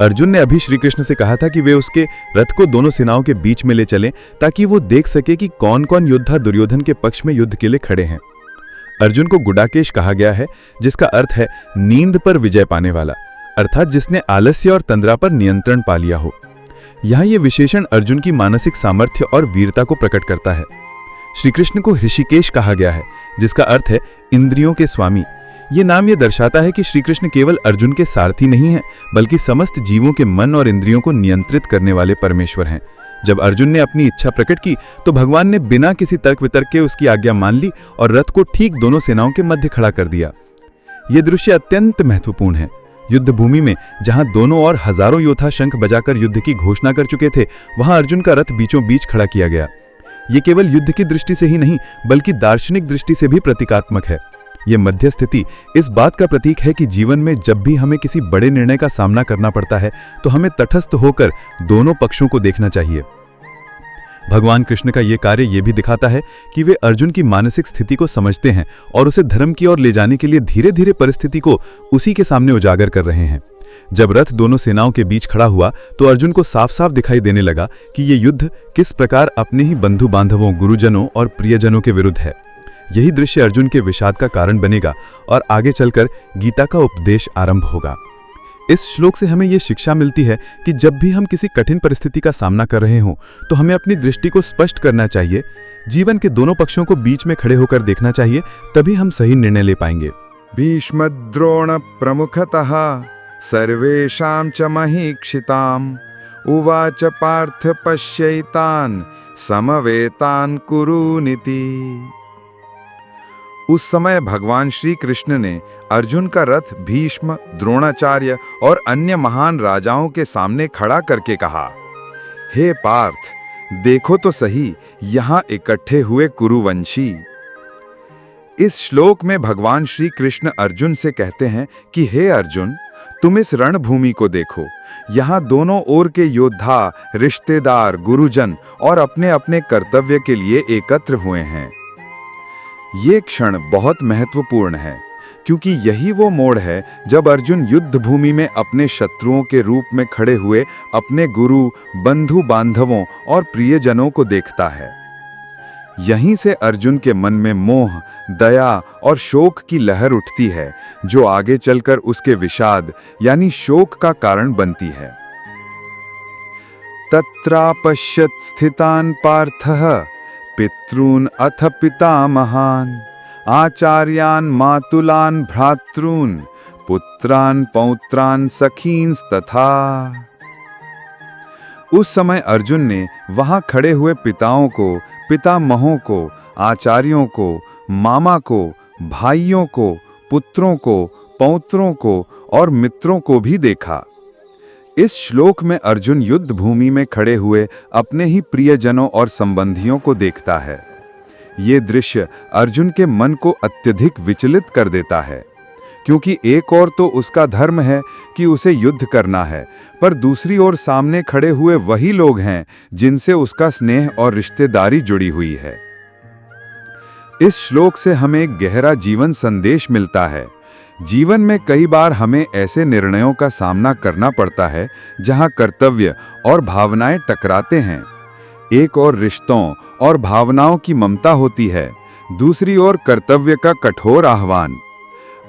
अर्जुन ने अभी श्री कृष्ण से कहा था कि वे उसके रथ को दोनों सेनाओं के बीच में ले चलें ताकि वो देख सके कि कौन कौन योद्धा दुर्योधन के पक्ष में युद्ध के लिए खड़े हैं। अर्जुन को गुडाकेश कहा गया है, जिसका अर्थ है नींद पर विजय पाने वाला, अर्थात जिसने आलस्य और तंद्रा पर नियंत्रण पा लिया हो। यहाँ ये विशेषण अर्जुन की मानसिक सामर्थ्य और वीरता को प्रकट करता है। श्री कृष्ण को ऋषिकेश कहा गया है, जिसका अर्थ है इंद्रियों के स्वामी। ये नाम ये दर्शाता है कि श्री कृष्ण केवल अर्जुन के सारथी नहीं हैं, बल्कि समस्त जीवों के मन और इंद्रियों को नियंत्रित करने वाले परमेश्वर हैं। जब अर्जुन ने अपनी इच्छा प्रकट की तो भगवान ने बिना किसी तर्क वितर्क के उसकी आज्ञा मान ली और रथ को ठीक दोनों सेनाओं के मध्य खड़ा कर दिया। यह दृश्य अत्यंत महत्वपूर्ण है। युद्ध भूमि में जहां दोनों ओर हजारों योद्धा शंख बजाकर युद्ध की घोषणा कर चुके थे, वहां अर्जुन का रथ बीचों बीच खड़ा किया गया। ये केवल युद्ध की दृष्टि से ही नहीं, बल्कि दार्शनिक दृष्टि से भी प्रतीकात्मक है। ये मध्य स्थिति इस बात का प्रतीक है कि जीवन में जब भी हमें किसी बड़े निर्णय का सामना करना पड़ता है तो हमें तटस्थ होकर दोनों पक्षों को देखना चाहिए। भगवान कृष्ण का यह कार्य यह भी दिखाता है कि वे अर्जुन की मानसिक स्थिति को समझते हैं और उसे धर्म की ओर ले जाने के लिए धीरे धीरे परिस्थिति को उसी के सामने उजागर कर रहे हैं। जब रथ दोनों सेनाओं के बीच खड़ा हुआ तो अर्जुन को साफ साफ दिखाई देने लगा कि यह युद्ध किस प्रकार अपने ही बंधु बांधवों, गुरुजनों और प्रियजनों के विरुद्ध है। यही दृश्य अर्जुन के विषाद का कारण बनेगा और आगे चलकर गीता का उपदेश आरंभ होगा। इस श्लोक से हमें यह शिक्षा मिलती है कि जब भी हम किसी कठिन परिस्थिति का सामना कर रहे हों तो हमें अपनी दृष्टि को स्पष्ट करना चाहिए, जीवन के दोनों पक्षों को बीच में खड़े होकर देखना चाहिए, तभी हम सही निर्णय ले पाएंगे। भीष्मद्रोण प्रमुखतः सर्वेषां च महीक्षिताम् उवाच पार्थ पश्यैतान् समवेतान् कुरुनिति। उस समय भगवान श्री कृष्ण ने अर्जुन का रथ भीष्म, द्रोणाचार्य और अन्य महान राजाओं के सामने खड़ा करके कहा, हे पार्थ, देखो तो सही यहाँ इकट्ठे हुए कुरुवंशी। इस श्लोक में भगवान श्री कृष्ण अर्जुन से कहते हैं कि हे अर्जुन, तुम इस रणभूमि को देखो। यहाँ दोनों ओर के योद्धा, रिश्तेदार, गुरुजन और अपने अपने कर्तव्य के लिए एकत्र हुए हैं। ये क्षण बहुत महत्वपूर्ण है क्योंकि यही वो मोड़ है जब अर्जुन युद्ध भूमि में अपने शत्रुओं के रूप में खड़े हुए अपने गुरु, बंधु बांधवों और प्रियजनों को देखता है। यहीं से अर्जुन के मन में मोह, दया और शोक की लहर उठती है जो आगे चलकर उसके विषाद यानी शोक का कारण बनती है। तत्रापश्यत् स्थितान् पार्थः पितॄन् अथ पितामहान् आचार्यान् मातुलान् भ्रातॄन् पुत्रान् पौत्रान् सखींस्तथा। उस समय अर्जुन ने वहां खड़े हुए पिताओं को, पितामहों को, आचार्यों को, मामा को, भाइयों को, पुत्रों को, पौत्रों को और मित्रों को भी देखा। इस श्लोक में अर्जुन युद्ध भूमि में खड़े हुए अपने ही प्रियजनों और संबंधियों को देखता है। ये दृश्य अर्जुन के मन को अत्यधिक विचलित कर देता है क्योंकि एक ओर तो उसका धर्म है कि उसे युद्ध करना है, पर दूसरी ओर सामने खड़े हुए वही लोग हैं जिनसे उसका स्नेह और रिश्तेदारी जुड़ी हुई है। इस श्लोक से हमें एक गहरा जीवन संदेश मिलता है। जीवन में कई बार हमें ऐसे निर्णयों का सामना करना पड़ता है जहां कर्तव्य और भावनाएं टकराते हैं। एक ओर रिश्तों और भावनाओं की ममता होती है, दूसरी ओर कर्तव्य का कठोर आह्वान।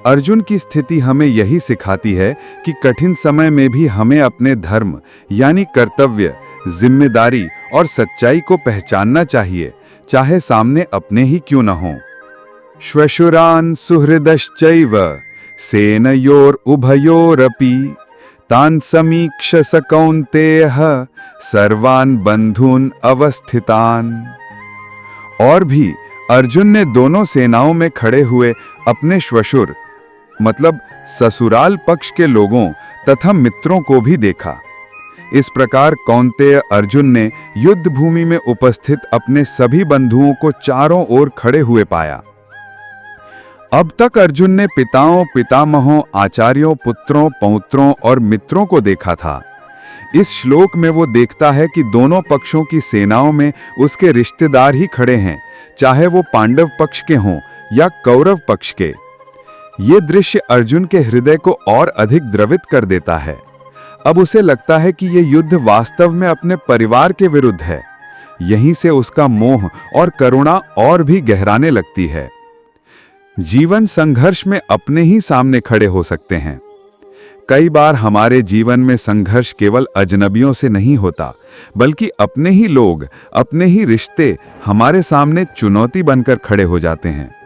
अर्जुन की स्थिति हमें यही सिखाती है कि कठिन समय में भी हमें अपने धर्म यानी कर्तव्य, जिम्मेदारी और सच्चाई को पहचानना चाहिए, चाहे सामने अपने ही क्यों न हो। श्वशुरान् सुहृदश्चैव सेनयोर उभयोरपि तान् समीक्ष स कौन्तेयः सर्वान् बंधून् अवस्थितान्। और भी अर्जुन ने दोनों सेनाओं में खड़े हुए अपने श्वशुर मतलब ससुराल पक्ष के लोगों तथा मित्रों को भी देखा। इस प्रकार कौन्तेय अर्जुन ने युद्ध भूमि में उपस्थित अपने सभी बंधुओं को चारों ओर खड़े हुए पाया। अब तक अर्जुन ने पिताओं, पितामहों, आचार्यों, पुत्रों, पौत्रों और मित्रों को देखा था। इस श्लोक में वो देखता है कि दोनों पक्षों की सेनाओं में उसके रिश्तेदार ही खड़े हैं, चाहे वो पांडव पक्ष के हों या कौरव पक्ष के। ये दृश्य अर्जुन के हृदय को और अधिक द्रवित कर देता है। अब उसे लगता है कि ये युद्ध वास्तव में अपने परिवार के विरुद्ध है। यहीं से उसका मोह और करुणा और भी गहराने लगती है। जीवन संघर्ष में अपने ही सामने खड़े हो सकते हैं। कई बार हमारे जीवन में संघर्ष केवल अजनबियों से नहीं होता, बल्कि अपने ही लोग, अपने ही रिश्ते हमारे सामने चुनौती बनकर खड़े हो जाते हैं।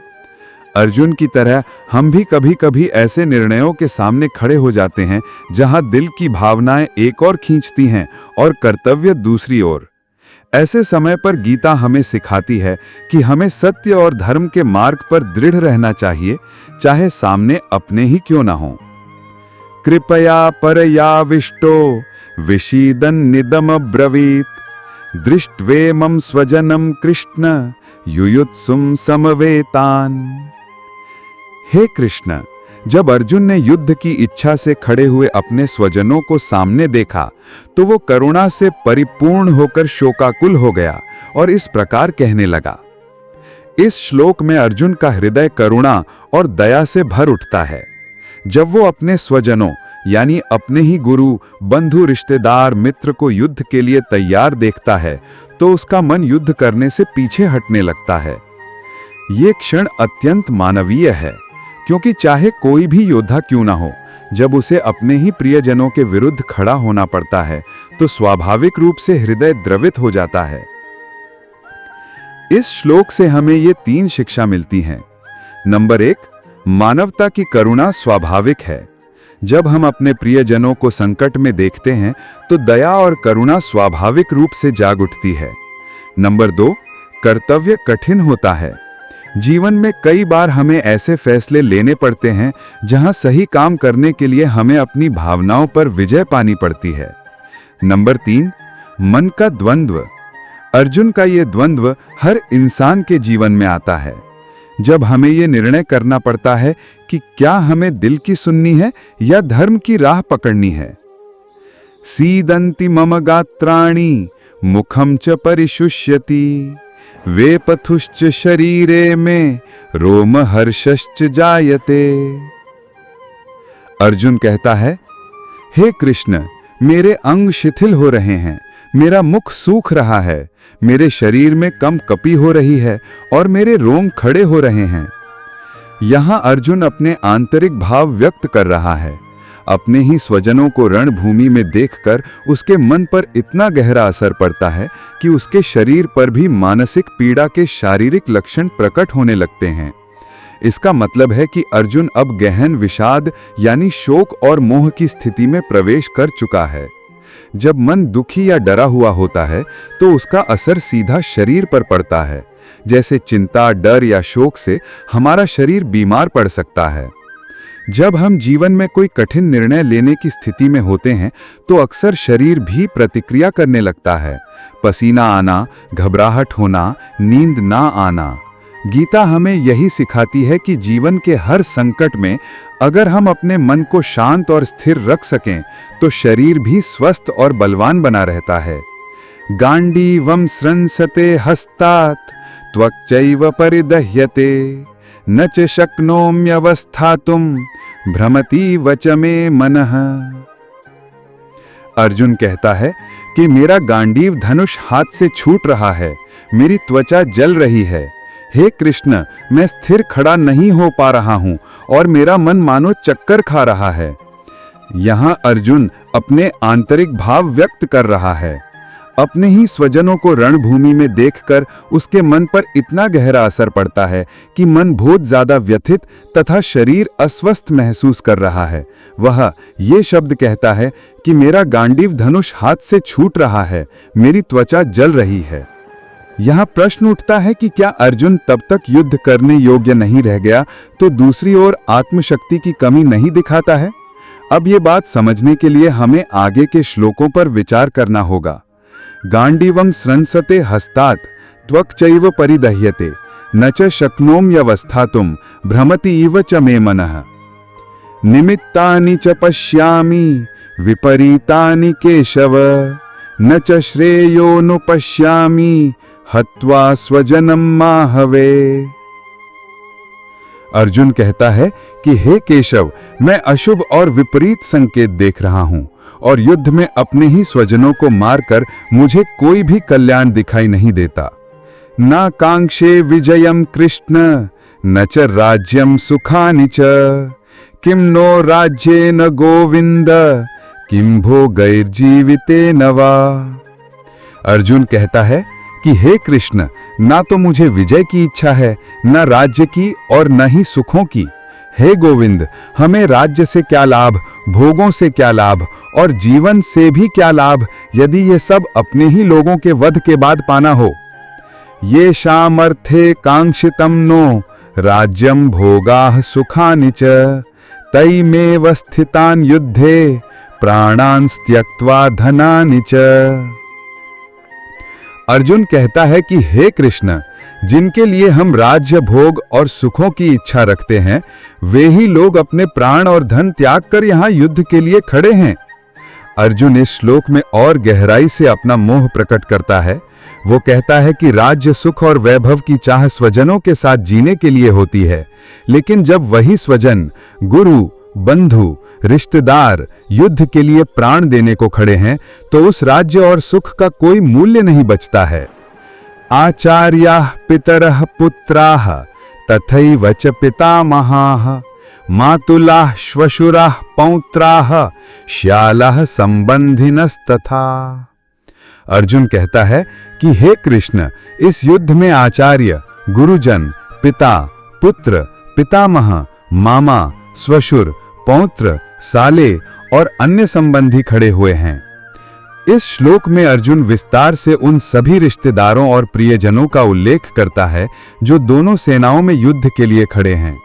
अर्जुन की तरह हम भी कभी-कभी ऐसे निर्णयों के सामने खड़े हो जाते हैं जहां दिल की भावनाएं एक ओर खींचती हैं और कर्तव्य दूसरी ओर। ऐसे समय पर गीता हमें सिखाती है कि हमें सत्य और धर्म के मार्ग पर दृढ़ रहना चाहिए, चाहे सामने अपने ही क्यों ना हो। कृपया परयाविष्टो विषीदन् निदम ब्रवीत दृष्ट्वेमं स्वजनम कृष्ण युयुत्सुम समवेतान्। हे कृष्ण, जब अर्जुन ने युद्ध की इच्छा से खड़े हुए अपने स्वजनों को सामने देखा तो वो करुणा से परिपूर्ण होकर शोकाकुल हो गया और इस प्रकार कहने लगा। इस श्लोक में अर्जुन का हृदय करुणा और दया से भर उठता है। जब वो अपने स्वजनों यानी अपने ही गुरु, बंधु, रिश्तेदार, मित्र को युद्ध के लिए तैयार देखता है तो उसका मन युद्ध करने से पीछे हटने लगता है। ये क्षण अत्यंत मानवीय है, क्योंकि चाहे कोई भी योद्धा क्यों ना हो, जब उसे अपने ही प्रियजनों के विरुद्ध खड़ा होना पड़ता है तो स्वाभाविक रूप से हृदय द्रवित हो जाता है। इस श्लोक से हमें ये 3 शिक्षा मिलती हैं। नंबर 1, मानवता की करुणा स्वाभाविक है। जब हम अपने प्रियजनों को संकट में देखते हैं तो दया और करुणा स्वाभाविक रूप से जाग उठती है। नंबर 2, कर्तव्य कठिन होता है। जीवन में कई बार हमें ऐसे फैसले लेने पड़ते हैं जहां सही काम करने के लिए हमें अपनी भावनाओं पर विजय पानी पड़ती है। नंबर 3, मन का द्वंद्व। अर्जुन का ये द्वंद्व हर इंसान के जीवन में आता है। जब हमें ये निर्णय करना पड़ता है कि क्या हमें दिल की सुननी है या धर्म की राह पकड़नी है। सीदन्ति मम गात्राणि मुखम च परिशुष्यति वेपथुश्च शरीरे में रोम हर्षश्च जायते। अर्जुन कहता है, हे कृष्ण, मेरे अंग शिथिल हो रहे हैं, मेरा मुख सूख रहा है, मेरे शरीर में कम कपी हो रही है और मेरे रोम खड़े हो रहे हैं। यहां अर्जुन अपने आंतरिक भाव व्यक्त कर रहा है। अपने ही स्वजनों को रणभूमि में देखकर उसके मन पर इतना गहरा असर पड़ता है कि उसके शरीर पर भी मानसिक पीड़ा के शारीरिक लक्षण प्रकट होने लगते हैं। इसका मतलब है कि अर्जुन अब गहन विषाद यानी शोक और मोह की स्थिति में प्रवेश कर चुका है। जब मन दुखी या डरा हुआ होता है तो उसका असर सीधा शरीर पर पड़ता है। जैसे चिंता, डर या शोक से हमारा शरीर बीमार पड़ सकता है। जब हम जीवन में कोई कठिन निर्णय लेने की स्थिति में होते हैं तो अक्सर शरीर भी प्रतिक्रिया करने लगता है। पसीना आना, घबराहट होना, नींद ना आना। गीता हमें यही सिखाती है कि जीवन के हर संकट में अगर हम अपने मन को शांत और स्थिर रख सकें तो शरीर भी स्वस्थ और बलवान बना रहता है। गांडीवं स्रंसते हस्तात् त्वक्चैव परिदह्यते न च शक्नोम्यवस्थातुं भ्रमतीव च मे मनः। अर्जुन कहता है कि मेरा गांडीव धनुष हाथ से छूट रहा है, मेरी त्वचा जल रही है। हे कृष्ण, मैं स्थिर खड़ा नहीं हो पा रहा हूं और मेरा मन मानो चक्कर खा रहा है। यहां अर्जुन अपने आंतरिक भाव व्यक्त कर रहा है। अपने ही स्वजनों को रणभूमि में देखकर उसके मन पर इतना गहरा असर पड़ता है कि मन बहुत ज्यादा व्यथित तथा शरीर अस्वस्थ महसूस कर रहा है। वह ये शब्द कहता है कि मेरा गांडीव धनुष हाथ से छूट रहा है, मेरी त्वचा जल रही है। यहाँ प्रश्न उठता है कि क्या अर्जुन तब तक युद्ध करने योग्य नहीं रह गया तो दूसरी ओर आत्मशक्ति की कमी नहीं दिखाता है? अब ये बात समझने के लिए हमें आगे के श्लोकों पर विचार करना होगा। गांडीवं स्रंसते हस्तात् त्वक्चैव परिदह्यते न च शक्नोम्यवस्थातुं भ्रमति इव च मे मनः। निमित्तानि च पश्यामि विपरीतानि केशव न च श्रेयोनुपश्यामि हत्वा स्वजनम माहवे। अर्जुन कहता है कि हे केशव, मैं अशुभ और विपरीत संकेत देख रहा हूं और युद्ध में अपने ही स्वजनों को मारकर मुझे कोई भी कल्याण दिखाई नहीं देता। ना कांक्षे विजयम कृष्ण न च राज्यम सुखानि च किम नो राज्येन गोविंद किम भोगैर्जीवितेन वा। अर्जुन कहता है कि हे कृष्ण, ना तो मुझे विजय की इच्छा है, न राज्य की और न ही सुखों की। हे गोविंद, हमें राज्य से क्या लाभ, भोगों से क्या लाभ और जीवन से भी क्या लाभ यदि ये सब अपने ही लोगों के वध के बाद पाना हो। ये शामर्थे कांक्षितम नो राज्यम भोगाः सुखानि च तैमेव स्थितान् युद्धे प्राणान् त्यक्त्वा धनानि च। अर्जुन कहता है कि हे कृष्ण, जिनके लिए हम राज्य भोग और सुखों की इच्छा रखते हैं वे ही लोग अपने प्राण और धन त्याग कर यहाँ युद्ध के लिए खड़े हैं। अर्जुन इस श्लोक में और गहराई से अपना मोह प्रकट करता है। वो कहता है कि राज्य सुख और वैभव की चाह स्वजनों के साथ जीने के लिए होती है, लेकिन जब वही स्वजन, गुरु, बंधु, रिश्तेदार युद्ध के लिए प्राण देने को खड़े हैं तो उस राज्य और सुख का कोई मूल्य नहीं बचता है। आचार्याः पितरः पुत्राः तथैव च पितामहाः मातुलाः श्वशुराः पौत्राः श्यालाः संबंधिनस्तथा। अर्जुन कहता है कि हे कृष्ण, इस युद्ध में आचार्य, गुरुजन, पिता, पुत्र, पितामह, मामा, श्वशुर, पौत्र, साले और अन्य संबंधी खड़े हुए हैं। इस श्लोक में अर्जुन विस्तार से उन सभी रिश्तेदारों और प्रियजनों का उल्लेख करता है जो दोनों सेनाओं में युद्ध के लिए खड़े हैं।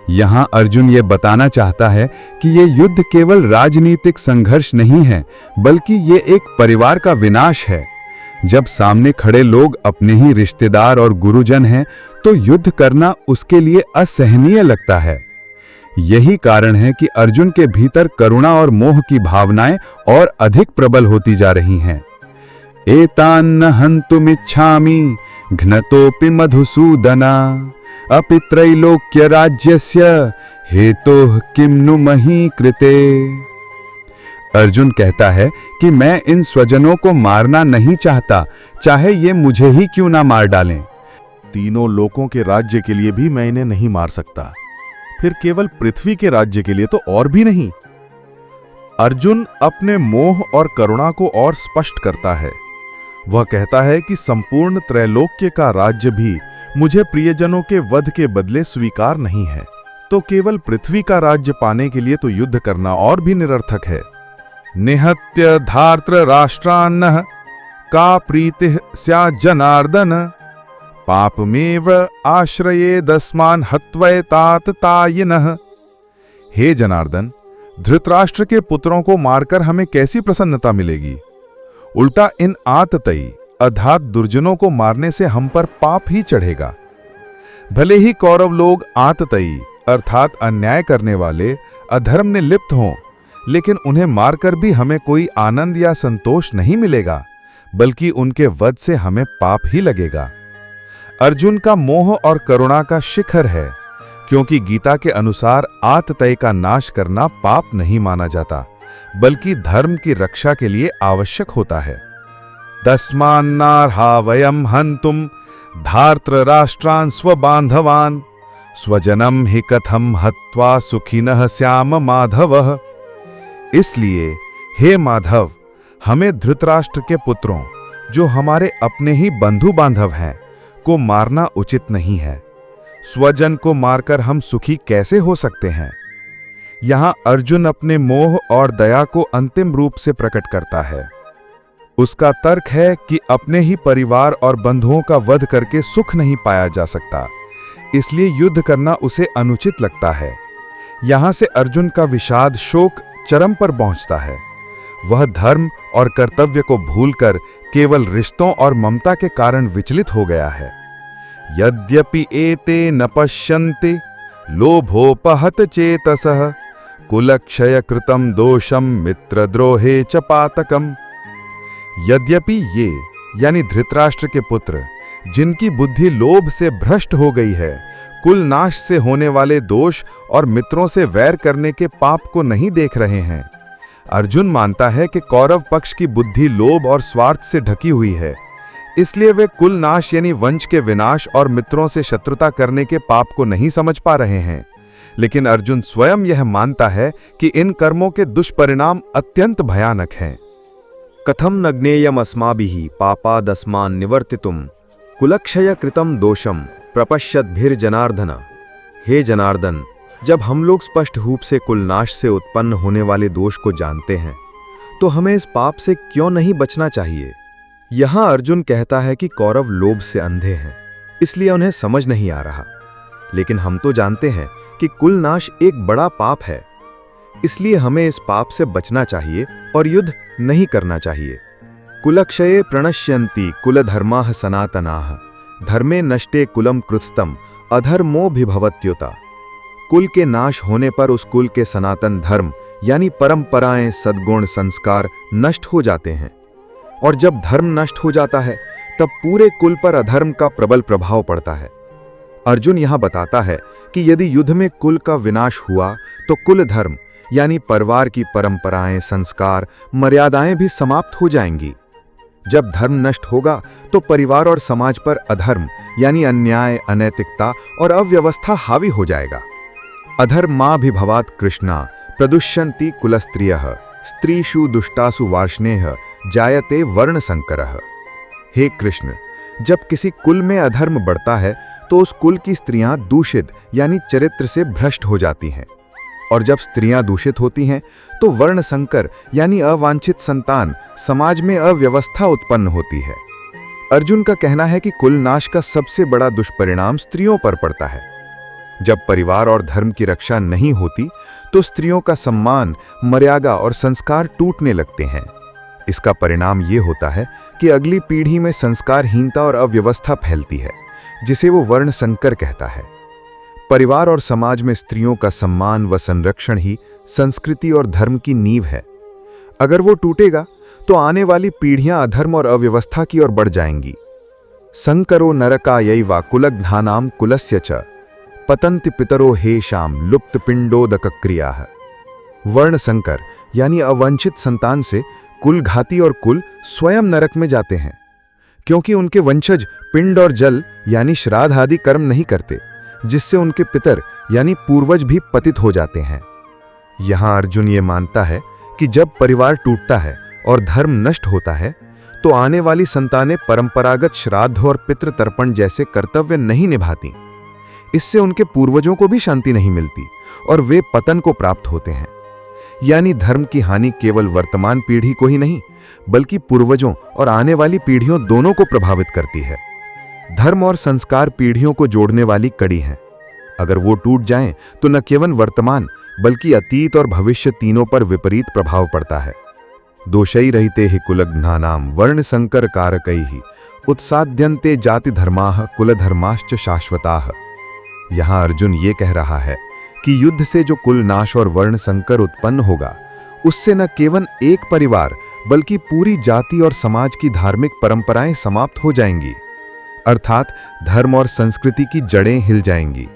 यहाँ अर्जुन ये बताना चाहता है कि ये युद्ध केवल राजनीतिक संघर्ष नहीं है, बल्कि ये एक परिवार का विनाश है। जब सामने खड़े लोग अपने ही रिश्तेदार और गुरुजन हैं, तो युद्ध करना उसके लिए असहनीय लगता है। यही कारण है कि अर्जुन के भीतर करुणा और मोह की भावनाएं और अधिक प्रबल होती जा रही हैं। एतान्न हन्तुमिच्छामि घ्नतोपि मधुसूदना अपि त्रैलोक्य राज्यस्य हेतोः किं नु मही कृते। अर्जुन कहता है कि मैं इन स्वजनों को मारना नहीं चाहता, चाहे ये मुझे ही क्यों ना मार डालें। तीनों लोकों के राज्य के लिए भी मैं इन्हें नहीं मार सकता, फिर केवल पृथ्वी के राज्य के लिए तो और भी नहीं। अर्जुन अपने मोह और करुणा को और स्पष्ट करता है। वह कहता है कि संपूर्ण त्रैलोक्य का राज्य भी मुझे प्रियजनों के वध के बदले स्वीकार नहीं है, तो केवल पृथ्वी का राज्य पाने के लिए तो युद्ध करना और भी निरर्थक है। निहत्य धार्त्र राष्ट्रान्नः का प्रीतिः स्यात् जनार्दन पापमेव आश्रयेदस्मान् हत्वैतात तायिनः। हे जनार्दन, धृतराष्ट्र के पुत्रों को मारकर हमें कैसी प्रसन्नता मिलेगी? उल्टा इन आततई अर्थात दुर्जनों को मारने से हम पर पाप ही चढ़ेगा। भले ही कौरव लोग आततई अर्थात अन्याय करने वाले अधर्म में लिप्त हों, लेकिन उन्हें मारकर भी हमें कोई आनंद या संतोष नहीं मिलेगा, बल्कि उनके वध से हमें पाप ही लगेगा। अर्जुन का मोह और करुणा का शिखर है, क्योंकि गीता के अनुसार आततय का नाश करना पाप नहीं माना जाता, बल्कि धर्म की रक्षा के लिए आवश्यक होता है। तस्मान्नार्हा वयम हन्तुम धार्तराष्ट्रान् स्वबान्धवान् स्वजनम हि कथम हत्वा सुखिनः स्याम माधवः। इसलिए हे माधव, हमें धृतराष्ट्र के पुत्रों, जो हमारे अपने ही बंधु बांधव हैं, को मारना उचित नहीं है। स्वजन को मारकर हम सुखी कैसे हो सकते हैं? यहाँ अर्जुन अपने मोह और दया को अंतिम रूप से प्रकट करता है। उसका तर्क है कि अपने ही परिवार और बंधुओं का वध करके सुख नहीं पाया जा सकता, इसलिए युद्ध करना उसे अनुचित लगता है। यहाँ से अर्जुन का विषाद शोक चरम पर पहुंचता है। वह धर्म और कर्तव्य को भूलकर केवल रिश्तों और ममता के कारण विचलित हो गया है। यद्यपि एते न पश्यन्ति लोभोपहत चेतसः कुलक्षय कृतं दोषम मित्रद्रोहे च पातकम। यद्यपि ये यानी धृतराष्ट्र के पुत्र, जिनकी बुद्धि लोभ से भ्रष्ट हो गई है, कुल नाश से होने वाले दोष और मित्रों से वैर करने के पाप को नहीं देख रहे हैं। अर्जुन मानता है कि कौरव पक्ष की बुद्धि लोभ और स्वार्थ से ढकी हुई है, इसलिए वे कुल नाश यानी वंश के विनाश और मित्रों से शत्रुता करने के पाप को नहीं समझ पा रहे हैं। लेकिन अर्जुन स्वयं यह मानता है कि इन कर्मों के दुष्परिणाम अत्यंत भयानक हैं। कथम न ज्ञेयम अस्माभिः पापादस्मान् निवर्तितुम कुलक्षय कृतं दोषम प्रपश्यद्भिर्जनार्दन। हे जनार्दन, जब हम लोग स्पष्ट रूप से कुलनाश से उत्पन्न होने वाले दोष को जानते हैं, तो हमें इस पाप से क्यों नहीं बचना चाहिए? यहां अर्जुन कहता है कि कौरव लोभ से अंधे हैं, इसलिए उन्हें समझ नहीं आ रहा। लेकिन हम तो जानते हैं कि कुलनाश एक बड़ा पाप है, इसलिए हमें इस पाप से बचना चाहिए और युद्ध नहीं करना चाहिए। कुलक्षये प्रणश्यन्ति कुलधर्माः सनातनाः धर्मे नष्टे कुलम कृत्स्तम अधर्मोऽभिभवत्युत। कुल के नाश होने पर उस कुल के सनातन धर्म यानी परंपराएं, सद्गुण, संस्कार नष्ट हो जाते हैं, और जब धर्म नष्ट हो जाता है तब पूरे कुल पर अधर्म का प्रबल प्रभाव पड़ता है। अर्जुन यहां बताता है कि यदि युद्ध में कुल का विनाश हुआ तो कुल धर्म यानी परिवार की परंपराएं, संस्कार, मर्यादाएं भी समाप्त हो जाएंगी। जब धर्म नष्ट होगा तो परिवार और समाज पर अधर्म यानी अन्याय, अनैतिकता और अव्यवस्था हावी हो जाएगा। अधर्माभिभवात् कृष्णा प्रदुष्यन्ति कुलस्त्रियः स्त्रीषु दुष्टासु वार्ष्णेय जायते वर्ण संकरः। हे कृष्ण, जब किसी कुल में अधर्म बढ़ता है तो उस कुल की स्त्रियां दूषित यानी चरित्र से भ्रष्ट हो जाती हैं, और जब स्त्रियां दूषित होती हैं तो वर्ण संकर यानी अवांछित संतान, समाज में अव्यवस्था उत्पन्न होती है। अर्जुन का कहना है कि कुल नाश का सबसे बड़ा दुष्परिणाम स्त्रियों पर पड़ता है। जब परिवार और धर्म की रक्षा नहीं होती तो स्त्रियों का सम्मान, मर्यादा और संस्कार टूटने लगते हैं। इसका परिणाम ये होता है कि अगली पीढ़ी में संस्कारहीनता और अव्यवस्था फैलती है, जिसे वो वर्ण संकर कहता है। परिवार और समाज में स्त्रियों का सम्मान व संरक्षण ही संस्कृति और धर्म की नींव है। अगर वो टूटेगा तो आने वाली पीढ़ियां अधर्म और अव्यवस्था की ओर बढ़ जाएंगी। संकरो नरकायैवा कुलघ्नानां कुलस्य च पतन्ति पितरो हेषां लुप्त पिंडोदक क्रियाः। वर्ण संकर यानी अवंचित संतान से कुलघाती और कुल स्वयं नरक में जाते हैं, क्योंकि उनके वंशज पिंड और जल यानी श्राद्ध आदि कर्म नहीं करते, जिससे उनके पितर यानी पूर्वज भी पतित हो जाते हैं। यहां अर्जुन ये मानता है कि जब परिवार टूटता है और धर्म नष्ट होता है तो आने वाली संतानें परंपरागत श्राद्ध और पितृ तर्पण जैसे कर्तव्य नहीं निभाती। इससे उनके पूर्वजों को भी शांति नहीं मिलती और वे पतन को प्राप्त होते हैं। यानी धर्म की हानि केवल वर्तमान पीढ़ी को ही नहीं, बल्कि पूर्वजों और आने वाली पीढ़ियों दोनों को प्रभावित करती है। धर्म और संस्कार पीढ़ियों को जोड़ने वाली कड़ी हैं। अगर वो टूट जाएं तो न केवल वर्तमान बल्कि अतीत और भविष्य तीनों पर विपरीत प्रभाव पड़ता है। दोषै रहिते हि कुलघ्नानां वर्ण संकर कारकैः उत्साद्यन्ते जाति धर्माः कुलधर्माश्च शाश्वताः। यहां अर्जुन ये कह रहा है कि युद्ध से जो कुल नाश और वर्ण संकर उत्पन्न होगा, उससे न केवल एक परिवार बल्कि पूरी जाति और समाज की धार्मिक परंपराएं समाप्त हो जाएंगी, अर्थात धर्म और संस्कृति की जड़ें हिल जाएंगी।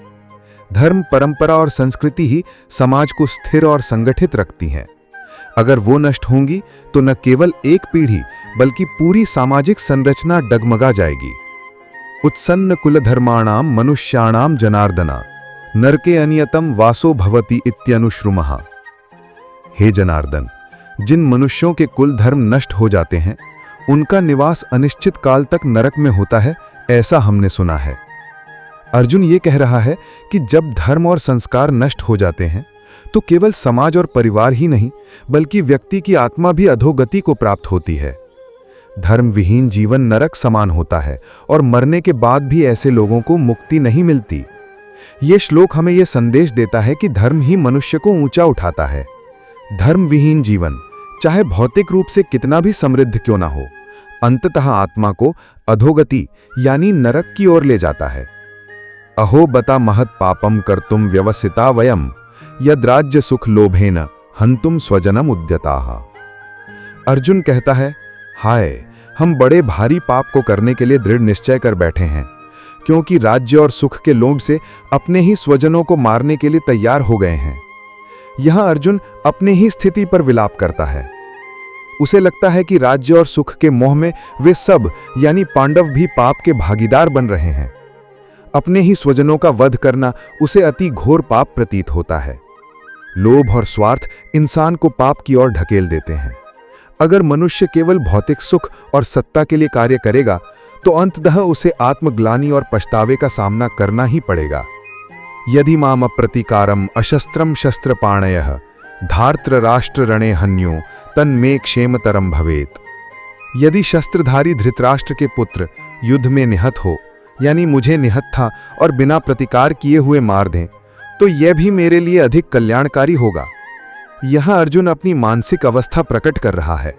धर्म, परंपरा और संस्कृति ही समाज को स्थिर और संगठित रखती हैं। अगर वो नष्ट होंगी तो न केवल एक पीढ़ी बल्कि पूरी सामाजिक संरचना डगमगा जाएगी। उत्सन्न कुल धर्माणाम मनुष्याणाम जनार्दना नरके अनियतम वासो भवति इत्यनुश्रुमः। हे जनार्दन, जिन मनुष्यों के कुल धर्म नष्ट हो जाते हैं, उनका निवास अनिश्चित काल तक नरक में होता है, ऐसा हमने सुना है। अर्जुन ये कह रहा है कि जब धर्म और संस्कार नष्ट हो जाते हैं तो केवल समाज और परिवार ही नहीं बल्कि व्यक्ति की आत्मा भी अधोगति को प्राप्त होती है। धर्म विहीन जीवन नरक समान होता है और मरने के बाद भी ऐसे लोगों को मुक्ति नहीं मिलती। ये श्लोक हमें यह संदेश देता है कि धर्म ही मनुष्य को ऊंचा उठाता है। धर्म विहीन जीवन चाहे भौतिक रूप से कितना भी समृद्ध क्यों ना हो, अंततः आत्मा को अधोगति यानी नरक की ओर ले जाता है। अहो बता महत् पापम कर्तुम व्यवसिता वयम यद्राज्य सुख लोभेन हंतुम स्वजनम उद्यताः। अर्जुन कहता है, हाय, हम बड़े भारी पाप को करने के लिए दृढ़ निश्चय कर बैठे हैं, क्योंकि राज्य और सुख के लोभ से अपने ही स्वजनों को मारने के लिए तैयार हो गए हैं। यहां अर्जुन अपने ही स्थिति पर विलाप करता है। उसे लगता है कि राज्य और सुख के मोह में वे सब यानी पांडव भी पाप के भागीदार बन रहे हैं। अपने ही स्वजनों का वध करना उसे अति घोर पाप प्रतीत होता है। लोभ और स्वार्थ इंसान को पाप की ओर ढकेल देते हैं। अगर मनुष्य केवल भौतिक सुख और सत्ता के लिए कार्य करेगा तो अंततः उसे आत्मग्लानि और पछतावे का सामना करना ही पड़ेगा। यदि माम अप्रतीकारम अशस्त्रम शस्त्रपाणयः धार्त्र राष्ट्र रणे हन्यो तन्मे क्षेमतरम भवेत। यदि शस्त्रधारी धृतराष्ट्र के पुत्र युद्ध में निहत हो यानी मुझे निहत्था और बिना प्रतिकार किए हुए मार दें तो यह भी मेरे लिए अधिक कल्याणकारी होगा। यहां अर्जुन अपनी मानसिक अवस्था प्रकट कर रहा है।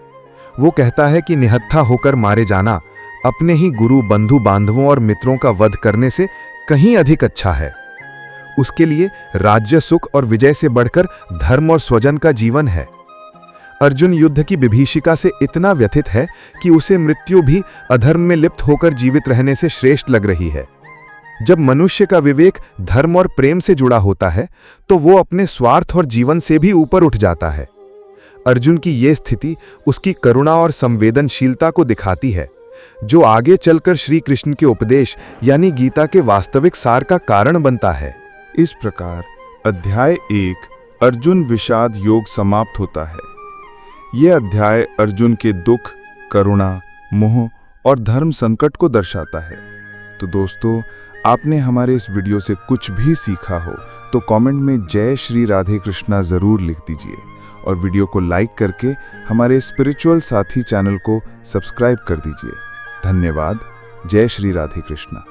वो कहता है कि निहत्था होकर मारे जाना अपने ही गुरु, बंधु, बांधवों और मित्रों का वध करने से कहीं अधिक अच्छा है। उसके लिए राज्य, सुख और विजय से बढ़कर धर्म और स्वजन का जीवन है। अर्जुन युद्ध की विभीषिका से इतना व्यथित है कि उसे मृत्यु भी अधर्म में लिप्त होकर जीवित रहने से श्रेष्ठ लग रही है। जब मनुष्य का विवेक धर्म और प्रेम से जुड़ा होता है तो वो अपने स्वार्थ और जीवन से भी ऊपर उठ जाता है। अर्जुन की ये स्थिति उसकी करुणा और संवेदनशीलता को दिखाती है, जो आगे चलकर श्री कृष्ण के उपदेश यानी गीता के वास्तविक सार का कारण बनता है। इस प्रकार अध्याय 1 अर्जुन विषाद योग समाप्त होता है। यह अध्याय अर्जुन के दुख, करुणा, मोह और धर्म संकट को दर्शाता है। तो दोस्तों, आपने हमारे इस वीडियो से कुछ भी सीखा हो तो कमेंट में जय श्री राधे कृष्णा ज़रूर लिख दीजिए और वीडियो को लाइक करके हमारे स्पिरिचुअल साथी चैनल को सब्सक्राइब कर दीजिए। धन्यवाद। जय श्री राधे कृष्णा।